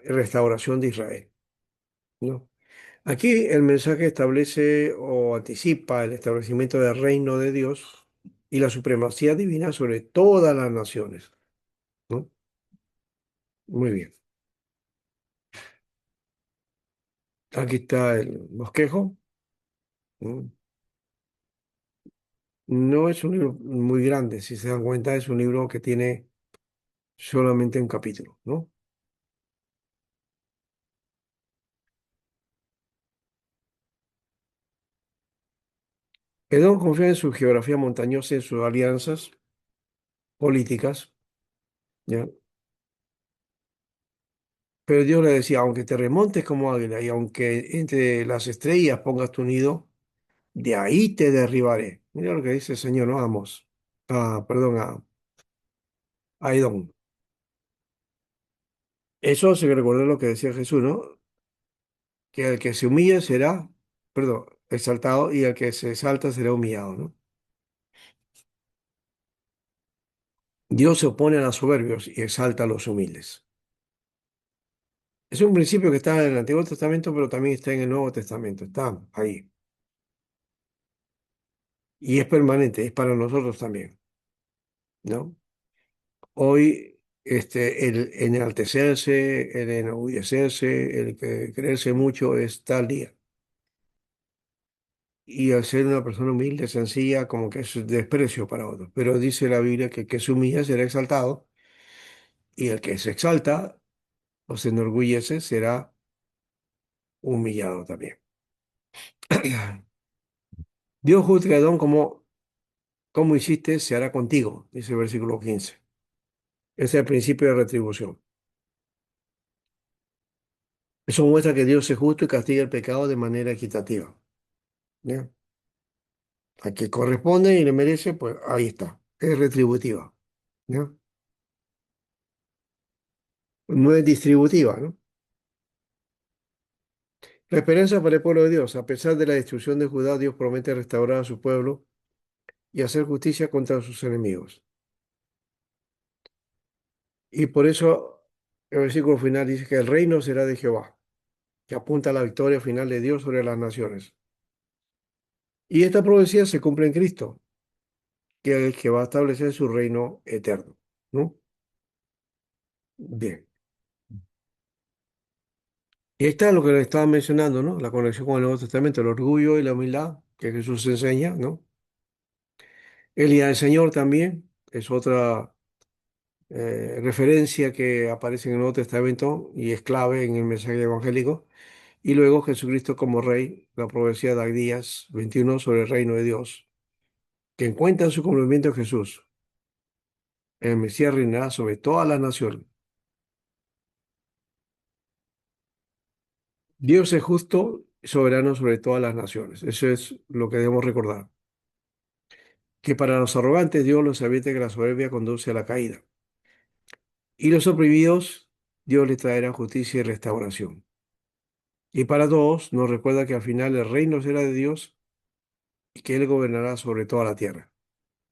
restauración de Israel, ¿no? Aquí el mensaje establece o anticipa el establecimiento del reino de Dios y la supremacía divina sobre todas las naciones, ¿no? Muy bien. Aquí está el bosquejo, ¿no? No es un libro muy grande, si se dan cuenta, es un libro que tiene solamente un capítulo, ¿no? Edom confía en su geografía montañosa y en sus alianzas políticas, ¿ya? Pero Dios le decía, aunque te remontes como águila y aunque entre las estrellas pongas tu nido, de ahí te derribaré. Mira lo que dice el Señor, ¿no? Amos. Perdón, a Edom. Eso se recordó lo que decía Jesús, ¿no? Que el que se humilla será, perdón, exaltado y el que se exalta será humillado, ¿no? Dios se opone a los soberbios y exalta a los humildes. Es un principio que está en el Antiguo Testamento, pero también está en el Nuevo Testamento. Está ahí. Y es permanente, es para nosotros también, ¿no? Hoy, el enaltecerse, el enorgullecerse, el que creerse mucho es tal día. Y al ser una persona humilde, sencilla, como que es desprecio para otros. Pero dice la Biblia que el que se humilla será exaltado y el que se exalta o se enorgullece será humillado también. Dios juzga a Edom como hiciste, se hará contigo, dice el versículo 15. Ese es el principio de retribución. Eso muestra que Dios es justo y castiga el pecado de manera equitativa, ¿ya? a que corresponde y le merece, pues ahí está, es retributiva, ¿no? No es distributiva, ¿no? La esperanza para el pueblo de Dios, a pesar de la destrucción de Judá, Dios promete restaurar a su pueblo y hacer justicia contra sus enemigos. Y por eso el versículo final dice que el reino será de Jehová, que apunta a la victoria final de Dios sobre las naciones. Y esta profecía se cumple en Cristo, que es el que va a establecer su reino eterno, ¿no? Bien. Y ahí está lo que le estaba mencionando, ¿no? La conexión con el Nuevo Testamento, el orgullo y la humildad que Jesús enseña, ¿no? El día del Señor también es otra referencia que aparece en el Nuevo Testamento y es clave en el mensaje evangélico. Y luego Jesucristo como Rey, la profecía de Isaías 21 sobre el reino de Dios, que encuentra su cumplimiento en Jesús. El Mesías reinará sobre todas las naciones. Dios es justo y soberano sobre todas las naciones. Eso es lo que debemos recordar. Que para los arrogantes Dios los advierte que la soberbia conduce a la caída. Y los oprimidos Dios les traerá justicia y restauración. Y para todos nos recuerda que al final el reino será de Dios y que Él gobernará sobre toda la tierra,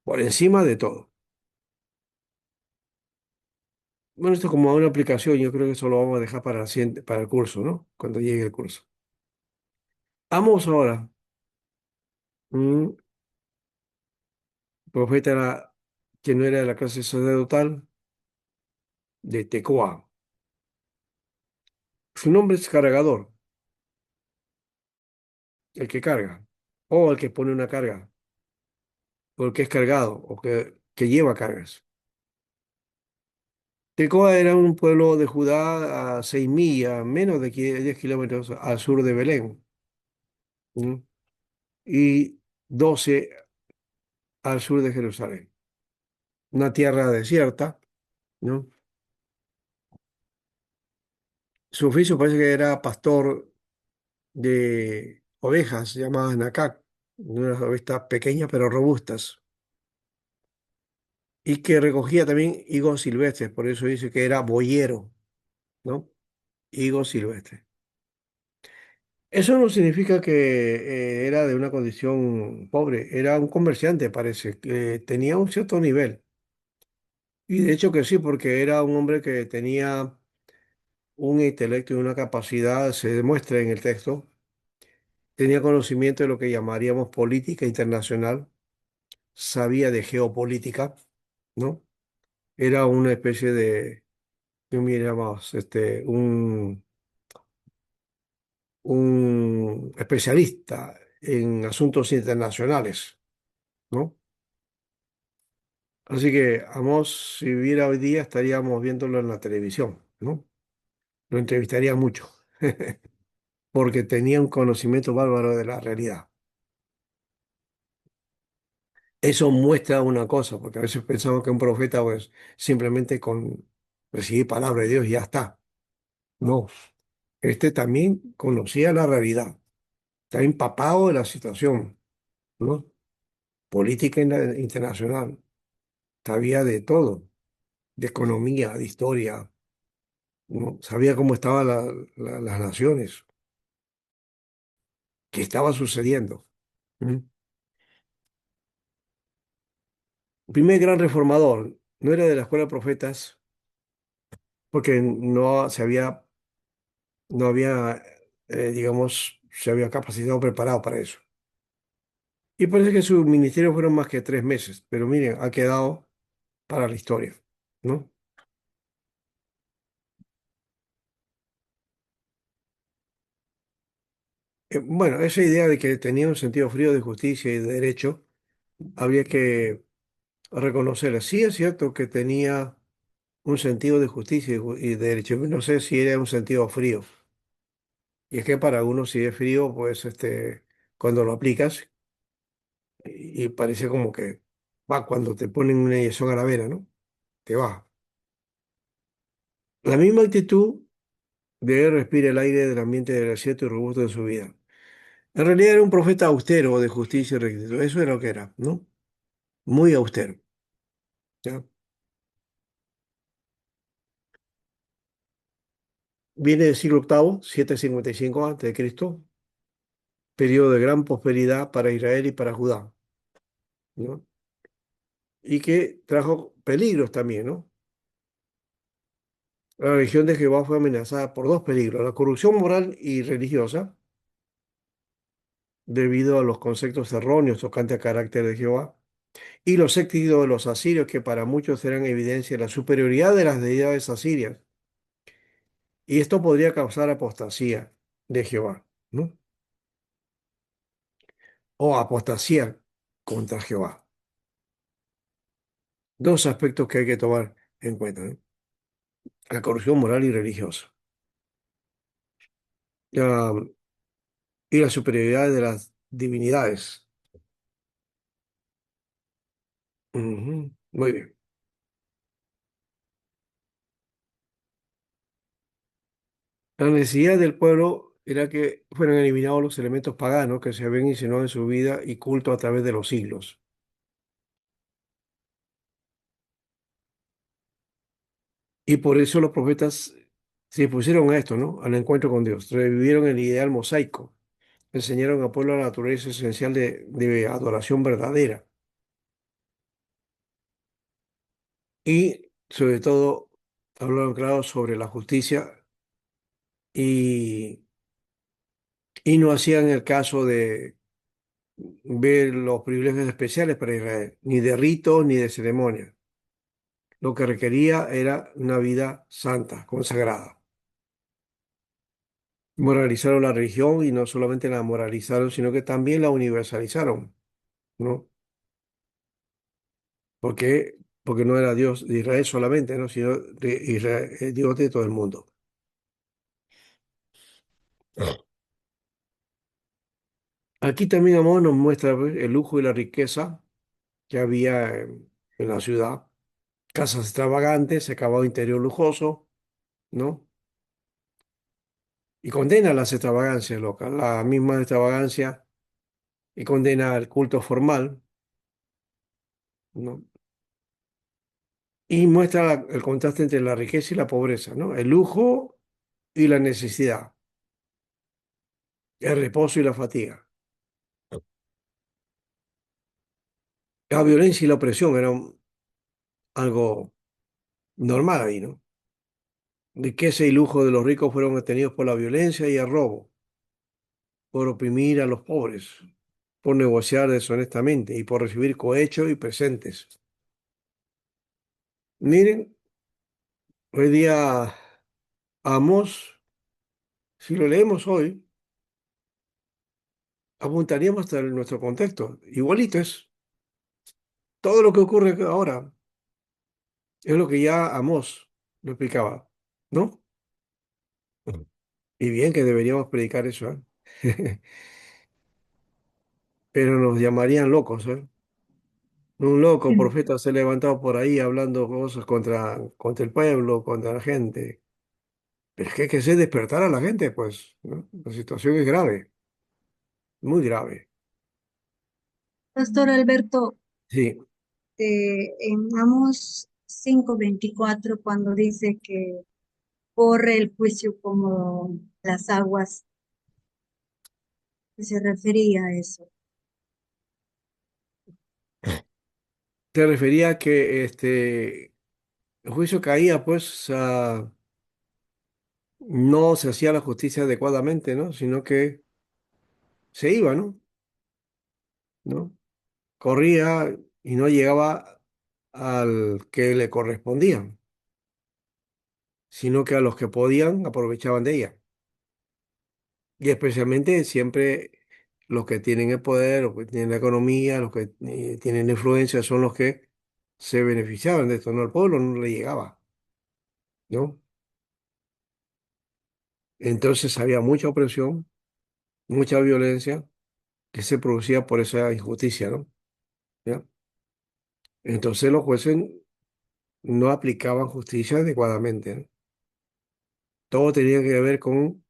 por encima de todo. Bueno, esto como una aplicación, yo creo que eso lo vamos a dejar para para el curso, ¿no? Cuando llegue el curso. Vamos ahora. Un profeta que no era de la clase sacerdotal de Tecoa. Su nombre es cargador, el que carga, o el que pone una carga, o el que es cargado, o que lleva cargas. Tecoa era un pueblo de Judá a 6 millas, menos de 10 kilómetros al sur de Belén, ¿m? Y 12 al sur de Jerusalén. Una tierra desierta, ¿no? Su oficio parece que era pastor de ovejas llamadas Nacac, unas ovejas pequeñas pero robustas, y que recogía también higos silvestres, por eso dice que era boyero, ¿no? Higos silvestres. Eso no significa que era de una condición pobre, era un comerciante, parece, que tenía un cierto nivel. Y de hecho que sí, porque era un hombre que tenía un intelecto y una capacidad, se demuestra en el texto, tenía conocimiento de lo que llamaríamos política internacional, sabía de geopolítica, ¿no? Era una especie de, ¿qué miramos? Un especialista en asuntos internacionales, ¿no? Así que Amós, si viviera hoy día, estaríamos viéndolo en la televisión, ¿no? Lo entrevistaría mucho, porque tenía un conocimiento bárbaro de la realidad. Eso muestra una cosa, porque a veces pensamos que un profeta, pues, simplemente con recibir palabra de Dios y ya está. No, este también conocía la realidad, está empapado de la situación, ¿no? Política internacional, sabía de todo, de economía, de historia, ¿no? Sabía cómo estaban las naciones, qué estaba sucediendo. ¿Mm? Primer gran reformador, no era de la escuela de profetas, porque no había, digamos, se había capacitado, preparado para eso. Y parece que su ministerio fueron más que 3 meses, pero miren, ha quedado para la historia, ¿no? Bueno, esa idea de que tenía un sentido frío de justicia y de derecho, habría que reconocerla. Sí es cierto que tenía un sentido de justicia y de derecho, no sé si era un sentido frío. Y es que para uno si es frío, pues cuando lo aplicas, y parece como que va cuando te ponen una inyección a la vena, ¿no? Te va. La misma actitud de él respira el aire del ambiente desierto y robusto de su vida. En realidad era un profeta austero de justicia y rectitud. Eso era lo que era, ¿no? Muy austero. ¿Ya? Viene del siglo octavo, 755 a.C., periodo de gran prosperidad para Israel y para Judá, ¿no? Y que trajo peligros también, ¿no? La religión de Jehová fue amenazada por dos peligros: la corrupción moral y religiosa, debido a los conceptos erróneos tocantes al carácter de Jehová, y los éxitos de los asirios, que para muchos eran evidencia de la superioridad de las deidades asirias. Y esto podría causar apostasía de Jehová, ¿no? O apostasía contra Jehová. Dos aspectos que hay que tomar en cuenta, ¿no? La corrupción moral y religiosa. Ah, y la superioridad de las divinidades. Ujú, muy bien. La necesidad del pueblo era que fueran eliminados los elementos paganos que se habían insinuado en su vida y culto a través de los siglos. Y por eso los profetas se dispusieron a esto, ¿no? Al encuentro con Dios. Revivieron el ideal mosaico. Enseñaron al pueblo la naturaleza esencial de adoración verdadera. Y sobre todo hablaron, claro, sobre la justicia y, y no hacían el caso de ver los privilegios especiales para Israel, ni de ritos ni de ceremonias. Lo que requería era una vida santa, consagrada. Moralizaron la religión y no solamente la moralizaron, sino que también la universalizaron, ¿no? Porque, porque no era Dios de Israel solamente, ¿no? Sino de Israel, Dios de todo el mundo. Aquí también Amós nos muestra, pues, el lujo y la riqueza que había en la ciudad. Casas extravagantes, acabado interior lujoso, ¿no? Y condena las extravagancias locas, la misma extravagancia, y condena el culto formal, ¿no? Y muestra el contraste entre la riqueza y la pobreza, ¿no? El lujo y la necesidad, el reposo y la fatiga. La violencia y la opresión eran algo normal ahí, ¿no? Riqueza y lujo de los ricos fueron obtenidos por la violencia y el robo, por oprimir a los pobres, por negociar deshonestamente y por recibir cohecho y presentes. Miren, hoy día Amós, si lo leemos hoy, apuntaríamos hasta nuestro contexto. Igualito es. Todo lo que ocurre ahora es lo que ya Amós lo explicaba, ¿no? Y bien que deberíamos predicar eso, ¿eh? Pero nos llamarían locos, ¿eh? Un loco Sí. profeta se ha levantado por ahí hablando cosas contra el pueblo, contra la gente. Pero es que hay que hacer despertar a la gente, pues, ¿no? La situación es grave, muy grave. Pastor Alberto, Sí, en Amos 5:24, cuando dice que corre el juicio como las aguas, ¿qué se refería a eso? te refería a que el juicio caía, pues, no se hacía la justicia adecuadamente, ¿no? Sino que se iba, ¿no? ¿No? Corría y no llegaba al que le correspondía, sino que a los que podían aprovechaban de ella. Y especialmente siempre los que tienen el poder, los que tienen la economía, los que tienen influencia son los que se beneficiaban de esto, no al pueblo no le llegaba, ¿no? Entonces había mucha opresión, mucha violencia que se producía por esa injusticia, ¿no? ¿Ya? Entonces los jueces no aplicaban justicia adecuadamente, ¿no? Todo tenía que ver con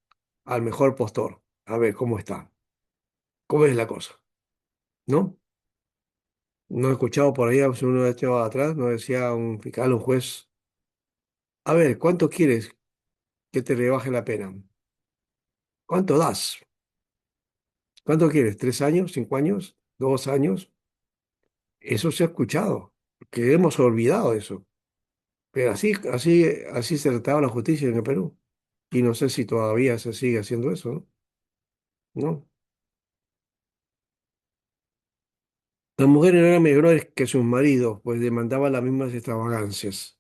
al mejor postor, a ver cómo está. ¿Cómo es la cosa? ¿No? No he escuchado por ahí, hace uno echado atrás, no decía un fiscal, un juez, a ver, ¿cuánto quieres que te rebaje la pena? ¿Cuánto das? ¿Cuánto quieres? ¿3 años? ¿5 años? ¿2 años? Eso se ha escuchado, que hemos olvidado eso. Pero así se trataba la justicia en el Perú. Y no sé si todavía se sigue haciendo eso, ¿no? ¿No? Las mujeres no eran mejores que sus maridos, pues demandaban las mismas extravagancias.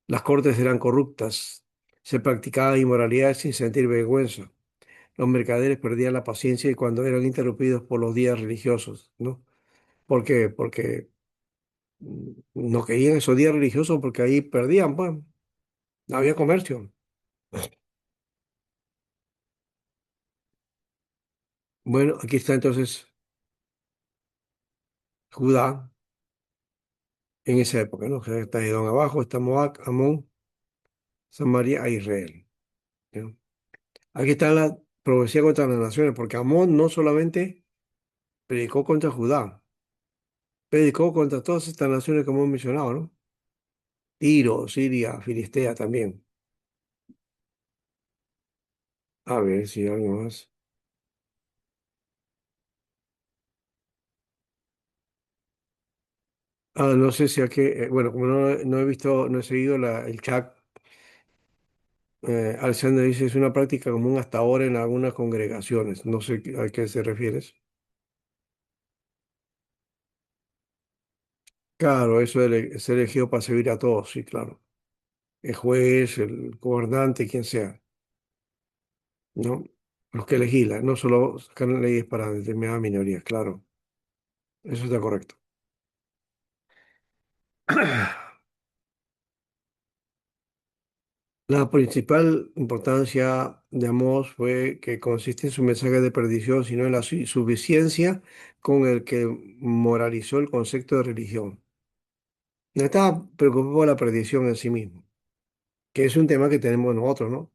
Las cortes eran corruptas, se practicaba inmoralidad sin sentir vergüenza. Los mercaderes perdían la paciencia y cuando eran interrumpidos por los días religiosos, ¿no? ¿Por qué? Porque no querían esos días religiosos porque ahí perdían, pues, no había comercio. Bueno, aquí está entonces Judá en esa época, ¿no? Que está Edom abajo, está Moab, Amón, Samaria e Israel, ¿no? Aquí está la profecía contra las naciones, porque Amón no solamente predicó contra Judá, predicó contra todas estas naciones que hemos mencionado, ¿no? Tiro, Siria, Filistea también. A ver si hay algo más. Ah, no sé si aquí, bueno, como no he visto, no he seguido el chat, Alexander dice es una práctica común hasta ahora en algunas congregaciones. No sé a qué se refieres. Claro, eso de ser elegido para servir a todos, sí, claro. El juez, el gobernante, quien sea, ¿no? Los que legislan, no solo sacan leyes para determinadas minorías, claro. Eso está correcto. La principal importancia de Amós fue que consiste en su mensaje de perdición, sino en la suficiencia con el que moralizó el concepto de religión. No estaba preocupado por la perdición en sí mismo, que es un tema que tenemos nosotros, ¿no?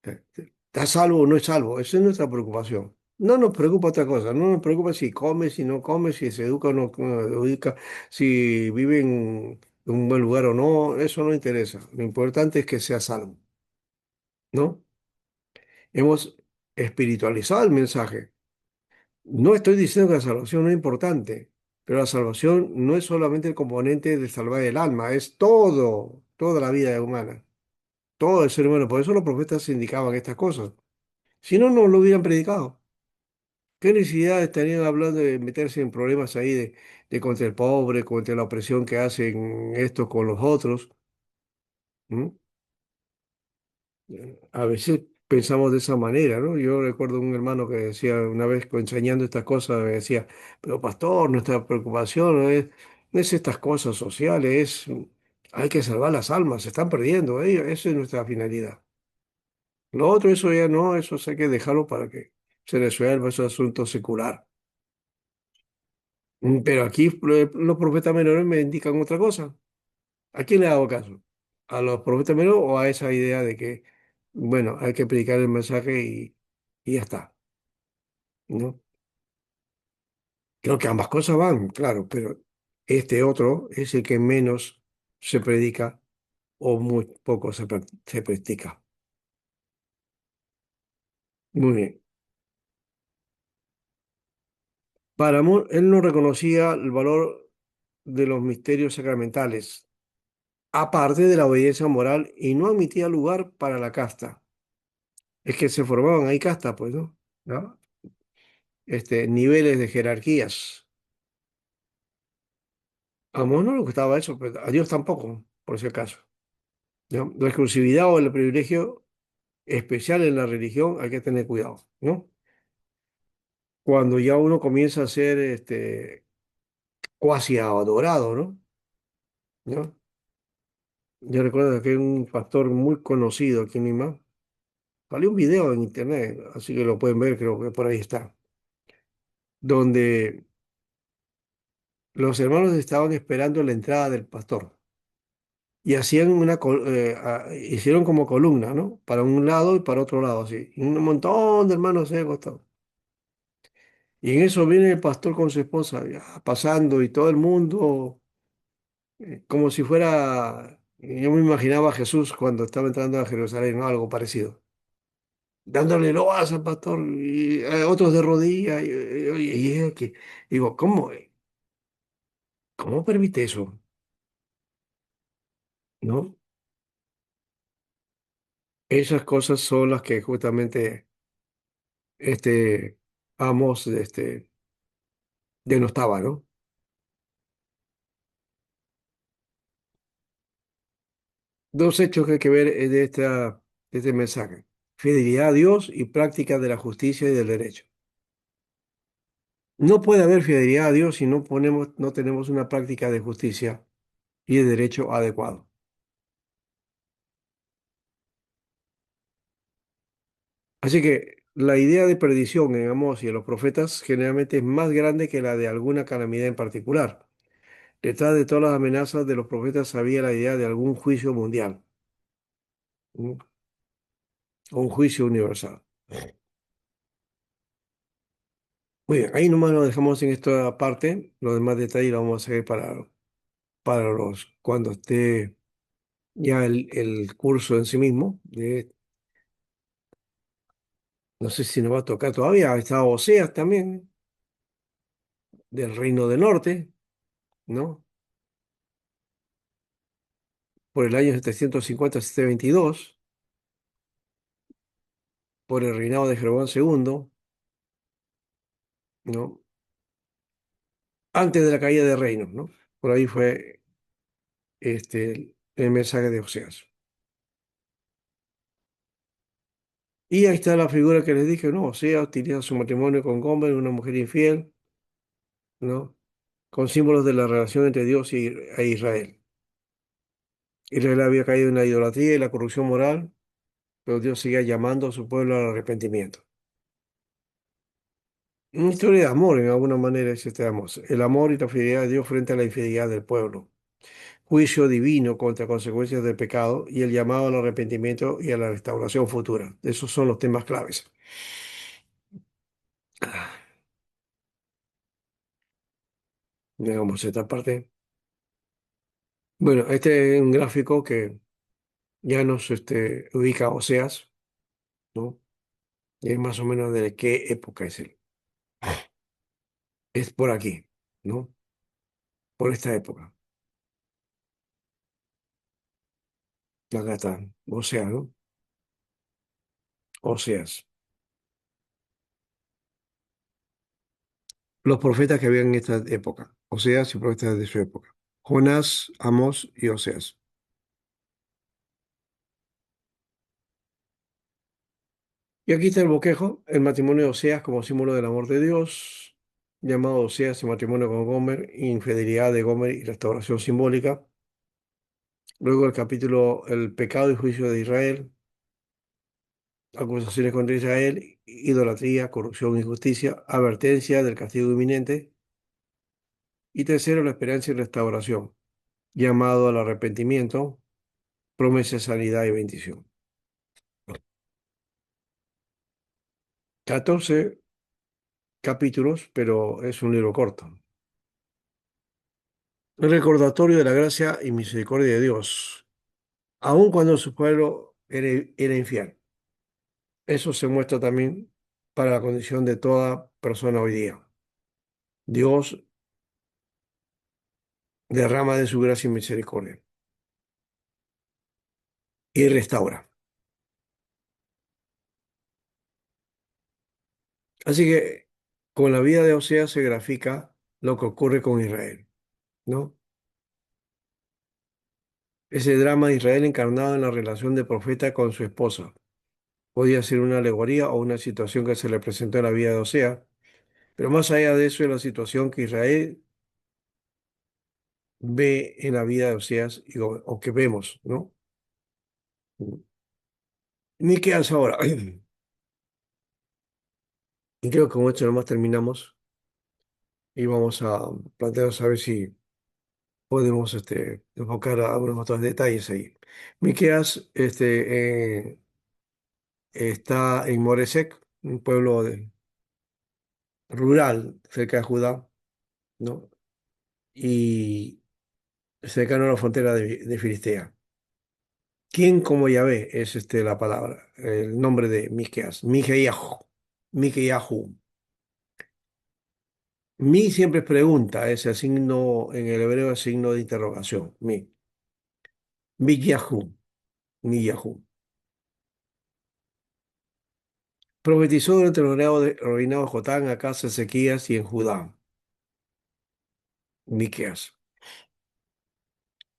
¿Está salvo o no es salvo? Esa es nuestra preocupación. No nos preocupa otra cosa, no nos preocupa si come, si no come, si se educa o no educa, si vive en un buen lugar o no, eso no interesa. Lo importante es que sea salvo, ¿no? Hemos espiritualizado el mensaje. No estoy diciendo que la salvación no es importante, pero la salvación no es solamente el componente de salvar el alma, es todo, toda la vida humana, todo el ser humano. Por eso los profetas indicaban estas cosas. Si no, no lo hubieran predicado. ¿Qué necesidad estarían hablando de meterse en problemas ahí de contra el pobre, contra la opresión que hacen estos con los otros? ¿Mm? A veces pensamos de esa manera, ¿no? Yo recuerdo un hermano que decía una vez enseñando estas cosas, me decía, pero pastor, nuestra preocupación no es estas cosas sociales, hay que salvar las almas, se están perdiendo, esa es nuestra finalidad. Lo otro, eso ya no, eso hay que dejarlo para que se resuelva, ese asunto secular. Pero aquí los profetas menores me indican otra cosa. ¿A quién le hago caso? ¿A los profetas menores o a esa idea de que, bueno, hay que predicar el mensaje y ya está? ¿No? Creo que ambas cosas van, claro, pero este otro es el que menos se predica o muy poco se practica. Muy bien. Para él no reconocía el valor de los misterios sacramentales, aparte de la obediencia moral, y no admitía lugar para la casta. Es que se formaban ahí castas, pues, ¿no? ¿No? Niveles de jerarquías. A Amós no le gustaba eso, pero a Dios tampoco, por si acaso, ¿no? La exclusividad o el privilegio especial en la religión hay que tener cuidado, ¿no? Cuando ya uno comienza a ser cuasi adorado, ¿no? ¿No? Yo recuerdo que un pastor muy conocido aquí en Lima, salió un video en internet, así que lo pueden ver, creo que por ahí está, donde los hermanos estaban esperando la entrada del pastor. Y hacían hicieron como columna, ¿no? Para un lado y para otro lado, así. Y un montón de hermanos se han acostado. Y en eso viene el pastor con su esposa, ya, pasando y todo el mundo, como si fuera, yo me imaginaba a Jesús cuando estaba entrando a Jerusalén, ¿no? Algo parecido. Dándole loas al pastor y otros de rodillas. Y es que, digo, ¿cómo permite eso? ¿No? Esas cosas son las que justamente este Amos denostaba, ¿no? Dos hechos que hay que ver de este mensaje. Fidelidad a Dios y práctica de la justicia y del derecho. No puede haber fidelidad a Dios si no tenemos una práctica de justicia y de derecho adecuado. Así que la idea de perdición en Amós y en los profetas generalmente es más grande que la de alguna calamidad en particular. Detrás de todas las amenazas de los profetas había la idea de algún juicio mundial, ¿no? O un juicio universal. Muy bien, ahí nomás lo dejamos en esta parte. Los demás detalles los vamos a hacer para cuando esté ya el curso en sí mismo. No sé si nos va a tocar todavía. Está Oseas también, del Reino del Norte, ¿no? Por el año 750-722, por el reinado de Jeroboam II, ¿no? Antes de la caída de reinos, ¿no? Por ahí fue el mensaje de Oseas. Y ahí está la figura que les dije, ¿no? Oseas utiliza su matrimonio con Gomer, una mujer infiel, ¿no? Con símbolos de la relación entre Dios e Israel. Israel había caído en la idolatría y la corrupción moral, pero Dios seguía llamando a su pueblo al arrepentimiento. Una historia de amor, en alguna manera, es este amor. El amor y la fidelidad de Dios frente a la infidelidad del pueblo. Juicio divino contra consecuencias del pecado y el llamado al arrepentimiento y a la restauración futura. Esos son los temas claves. Ah, digamos esta parte. Bueno, este es un gráfico que ya nos ubica a Oseas, ¿no? Y es más o menos de qué época es él. Es por aquí, ¿no? Por esta época. Acá está, Oseas, ¿no? Oseas. Los profetas que habían en esta época. Oseas y profetas de su época. Jonás, Amós y Oseas. Y aquí está el bosquejo, el matrimonio de Oseas como símbolo del amor de Dios, llamado Oseas y matrimonio con Gomer, infidelidad de Gomer y restauración simbólica. Luego el capítulo El pecado y juicio de Israel, acusaciones contra Israel, idolatría, corrupción y injusticia, advertencia del castigo inminente. Y tercero, la esperanza y restauración, llamado al arrepentimiento, promesa de sanidad y bendición. 14 capítulos, pero es un libro corto. El recordatorio de la gracia y misericordia de Dios, aun cuando su pueblo era infiel. Eso se muestra también para la condición de toda persona hoy día. Dios derrama de su gracia y misericordia y restaura. Así que con la vida de Oseas se grafica lo que ocurre con Israel, ¿no? Ese drama de Israel encarnado en la relación del profeta con su esposa. Podía ser una alegoría o una situación que se le presentó en la vida de Oseas, pero más allá de eso es la situación que Israel ve en la vida de Oseas o que vemos, ¿no? Miqueas ahora. Y creo que con esto nomás terminamos y vamos a plantearnos a ver si podemos enfocar a algunos otros detalles ahí. Miqueas está en Moresec, un pueblo rural cerca de Judá, ¿no? Y cercano a la frontera de Filistea. ¿Quién como Yahvé es la palabra, el nombre de Miqueas? Miqueyahu. Miqueyahu. Mi siempre es pregunta, ese signo en el hebreo es signo de interrogación. Miqueyahu. Miyahu. Profetizó durante los reinados de Jotán, Acaz, Ezequías y en Judá. Miqueas.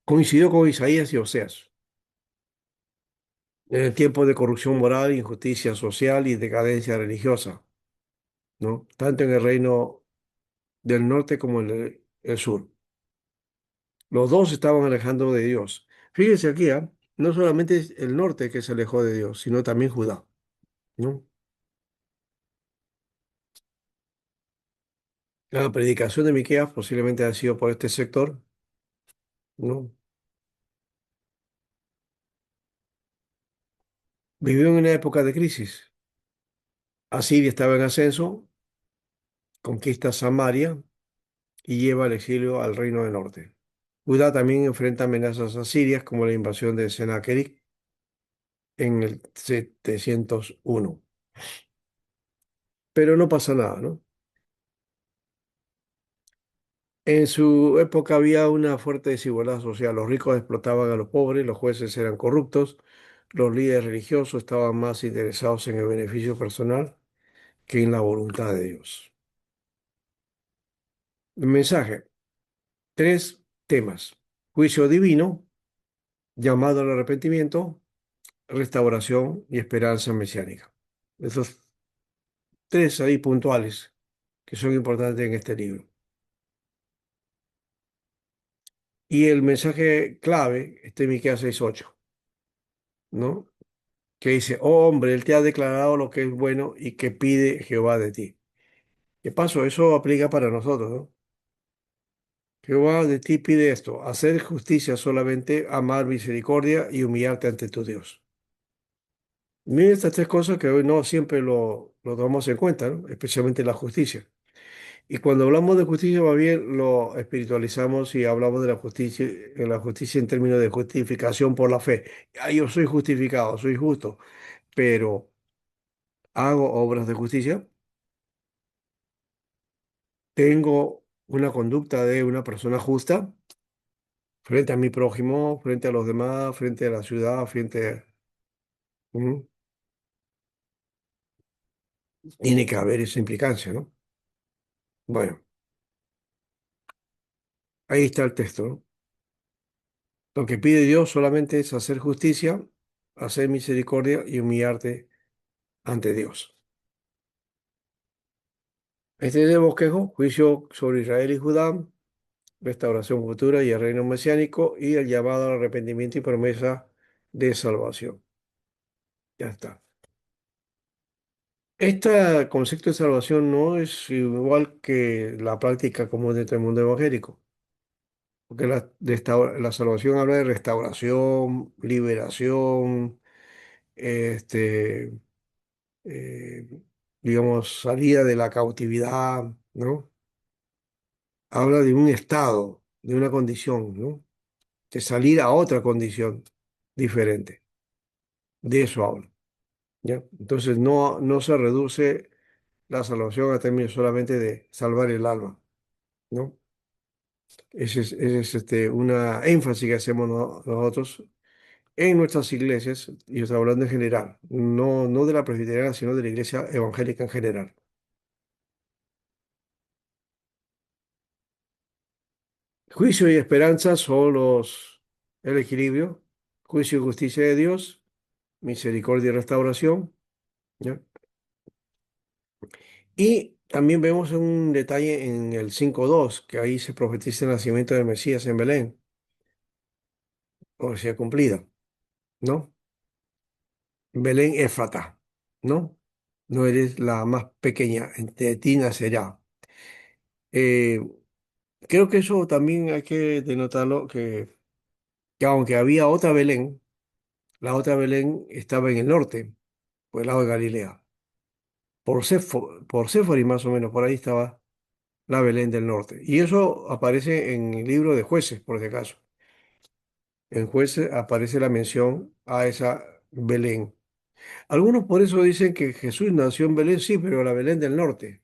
Coincidió con Isaías y Oseas. En el tiempo de corrupción moral, injusticia social y decadencia religiosa, ¿no? Tanto en el reino del norte como en el sur. Los dos se estaban alejando de Dios. Fíjense aquí, ¿ah? No solamente es el norte que se alejó de Dios, sino también Judá, ¿no? La predicación de Miqueas posiblemente ha sido por este sector, ¿no? Vivió en una época de crisis. Asiria estaba en ascenso, conquista Samaria y lleva al exilio al reino del norte. Judá también enfrenta amenazas asirias como la invasión de Sennacherib en el 701. Pero no pasa nada, ¿no? En su época había una fuerte desigualdad social. Los ricos explotaban a los pobres, los jueces eran corruptos, los líderes religiosos estaban más interesados en el beneficio personal que en la voluntad de Dios. El mensaje, tres temas. Juicio divino, llamado al arrepentimiento, restauración y esperanza mesiánica. Esos tres ahí puntuales que son importantes en este libro. Y el mensaje clave está en Miqueas 6:8, ¿no? Que dice, oh hombre, él te ha declarado lo que es bueno y que pide Jehová de ti. ¿Qué pasó? Eso aplica para nosotros, ¿no? Jehová de ti pide esto, hacer justicia solamente, amar misericordia y humillarte ante tu Dios. Miren estas tres cosas que hoy no siempre lo tomamos en cuenta, ¿no? Especialmente la justicia. Y cuando hablamos de justicia, más bien lo espiritualizamos y hablamos de la justicia en términos de justificación por la fe. Ah, yo soy justificado, soy justo, pero hago obras de justicia, tengo una conducta de una persona justa frente a mi prójimo, frente a los demás, frente a la ciudad, frente a... Ujú. Tiene que haber esa implicancia, ¿no? Bueno, ahí está el texto, ¿no? Lo que pide Dios solamente es hacer justicia, hacer misericordia y humillarte ante Dios. Este es el bosquejo, juicio sobre Israel y Judá, restauración futura y el reino mesiánico y el llamado al arrepentimiento y promesa de salvación. Ya está. Este concepto de salvación no es igual que la práctica común dentro del mundo evangélico, porque la salvación habla de restauración, liberación, este, eh, digamos, salida de la cautividad, ¿no? Habla de un estado, de una condición, ¿no? De salir a otra condición diferente. De eso habla, ¿ya? Entonces no se reduce la salvación a términos solamente de salvar el alma, ¿no? Ese es una énfasis que hacemos nosotros en nuestras iglesias, y yo estoy hablando en general, no de la presbiteriana, sino de la iglesia evangélica en general. Juicio y esperanza son el equilibrio, juicio y justicia de Dios, misericordia y restauración, ¿ya? Y también vemos un detalle en el 5:2, que ahí se profetiza el nacimiento del Mesías en Belén, profecía cumplida, ¿no? Belén Éfrata, ¿no? No eres la más pequeña, entre ti nacerá. Eh, Creo que eso también hay que denotarlo, que aunque había otra Belén, la otra Belén estaba en el norte, por el lado de Galilea. por Séforis más o menos, por ahí estaba la Belén del Norte. Y eso aparece en el libro de Jueces, por si acaso. En Jueces aparece la mención a esa Belén. Algunos por eso dicen que Jesús nació en Belén, sí, pero la Belén del Norte.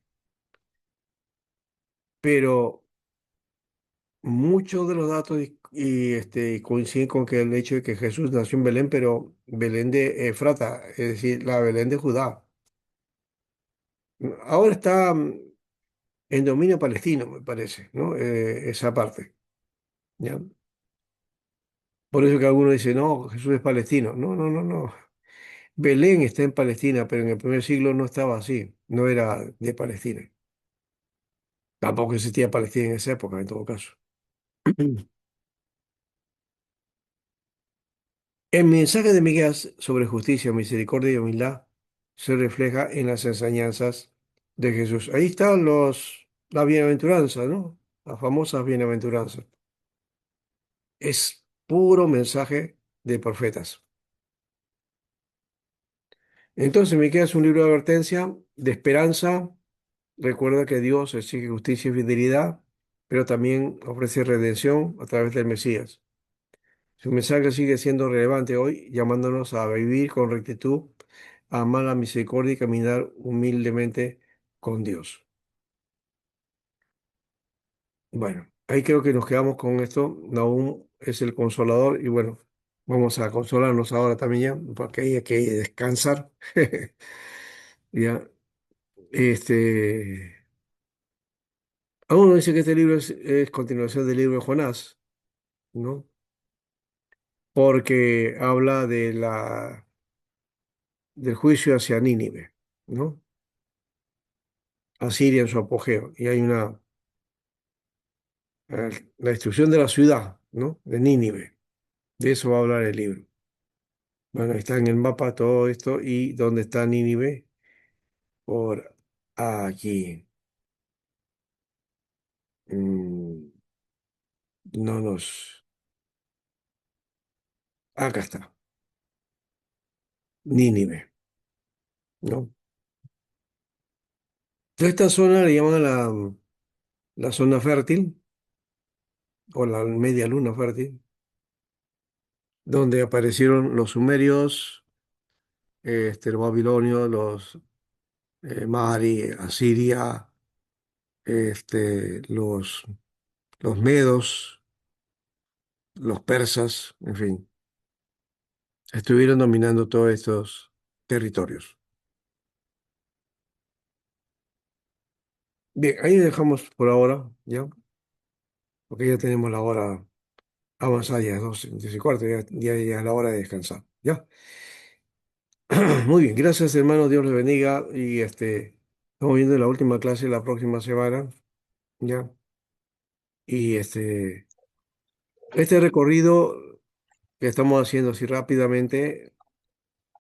Pero muchos de los datos coinciden con que el hecho de que Jesús nació en Belén, pero Belén de Efrata, es decir, la Belén de Judá. Ahora está en dominio palestino, me parece, ¿no? Esa parte, ¿ya? Por eso que algunos dicen, no, Jesús es palestino. No, no, no, no. Belén está en Palestina, pero en el primer siglo no estaba así, no era de Palestina. Tampoco existía Palestina en esa época, en todo caso. El mensaje de Miguel sobre justicia, misericordia y humildad se refleja en las enseñanzas de Jesús. Ahí están las bienaventuranzas, ¿no? Las famosas bienaventuranzas. Es puro mensaje de profetas. Entonces, Miqueas es un libro de advertencia, de esperanza. Recuerda que Dios exige justicia y fidelidad, pero también ofrece redención a través del Mesías. Su mensaje sigue siendo relevante hoy, llamándonos a vivir con rectitud, a amar la misericordia y caminar humildemente con Dios. Bueno, ahí creo que nos quedamos con esto. Nahum es el consolador y bueno, vamos a consolarnos ahora también ya, porque ahí hay que descansar. Ya, este, uno dice que este libro es continuación del libro de Jonás, ¿no? Porque habla del juicio hacia Nínive, ¿no? Asiria en su apogeo. Y hay la destrucción de la ciudad, ¿no? De Nínive. De eso va a hablar el libro. Bueno, está en el mapa todo esto y dónde está Nínive, por aquí. Mm, no nos... Acá está, Nínive, ¿no? Toda esta zona le llaman la zona fértil o la media luna fértil, donde aparecieron los sumerios, los babilonios, los Mari, Asiria, los medos, los persas, en fin, estuvieron dominando todos estos territorios. Bien, ahí dejamos por ahora, ¿ya? Porque ya tenemos la hora avanzada, ya es 12:15, ya es la hora de descansar, ¿ya? Muy bien, gracias hermanos, Dios les bendiga y estamos viendo la última clase la próxima semana, ¿ya? Y este recorrido que estamos haciendo así rápidamente,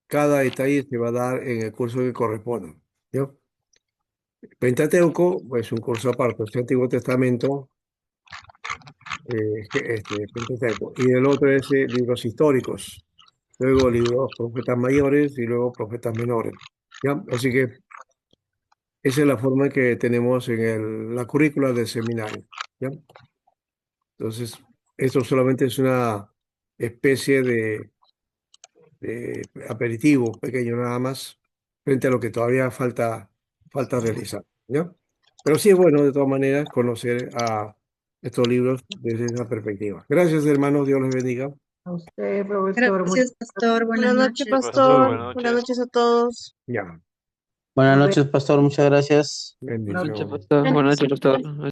cada detalle se va a dar en el curso que corresponda, ¿ya? Pentateuco, pues un curso aparte, el Antiguo Testamento, Pentateuco, y el otro es libros históricos, luego libros profetas mayores y luego profetas menores, ¿ya? Así que esa es la forma que tenemos en la currícula del seminario, ¿ya? Entonces, esto solamente es una especie de aperitivo pequeño nada más frente a lo que todavía falta realizar, ¿ya? Pero sí es bueno de todas maneras conocer a estos libros desde esa perspectiva. Gracias, hermanos, Dios les bendiga. A usted, profesor, Gracias, pastor. Buenas Buenas noches, noches. Pastor, pastor. buenas Buenas noches. noches a todos. Ya, Buenas noches, pastor. Muchas gracias. buenas noches, bendición. pastor. Buenas noches, pastor.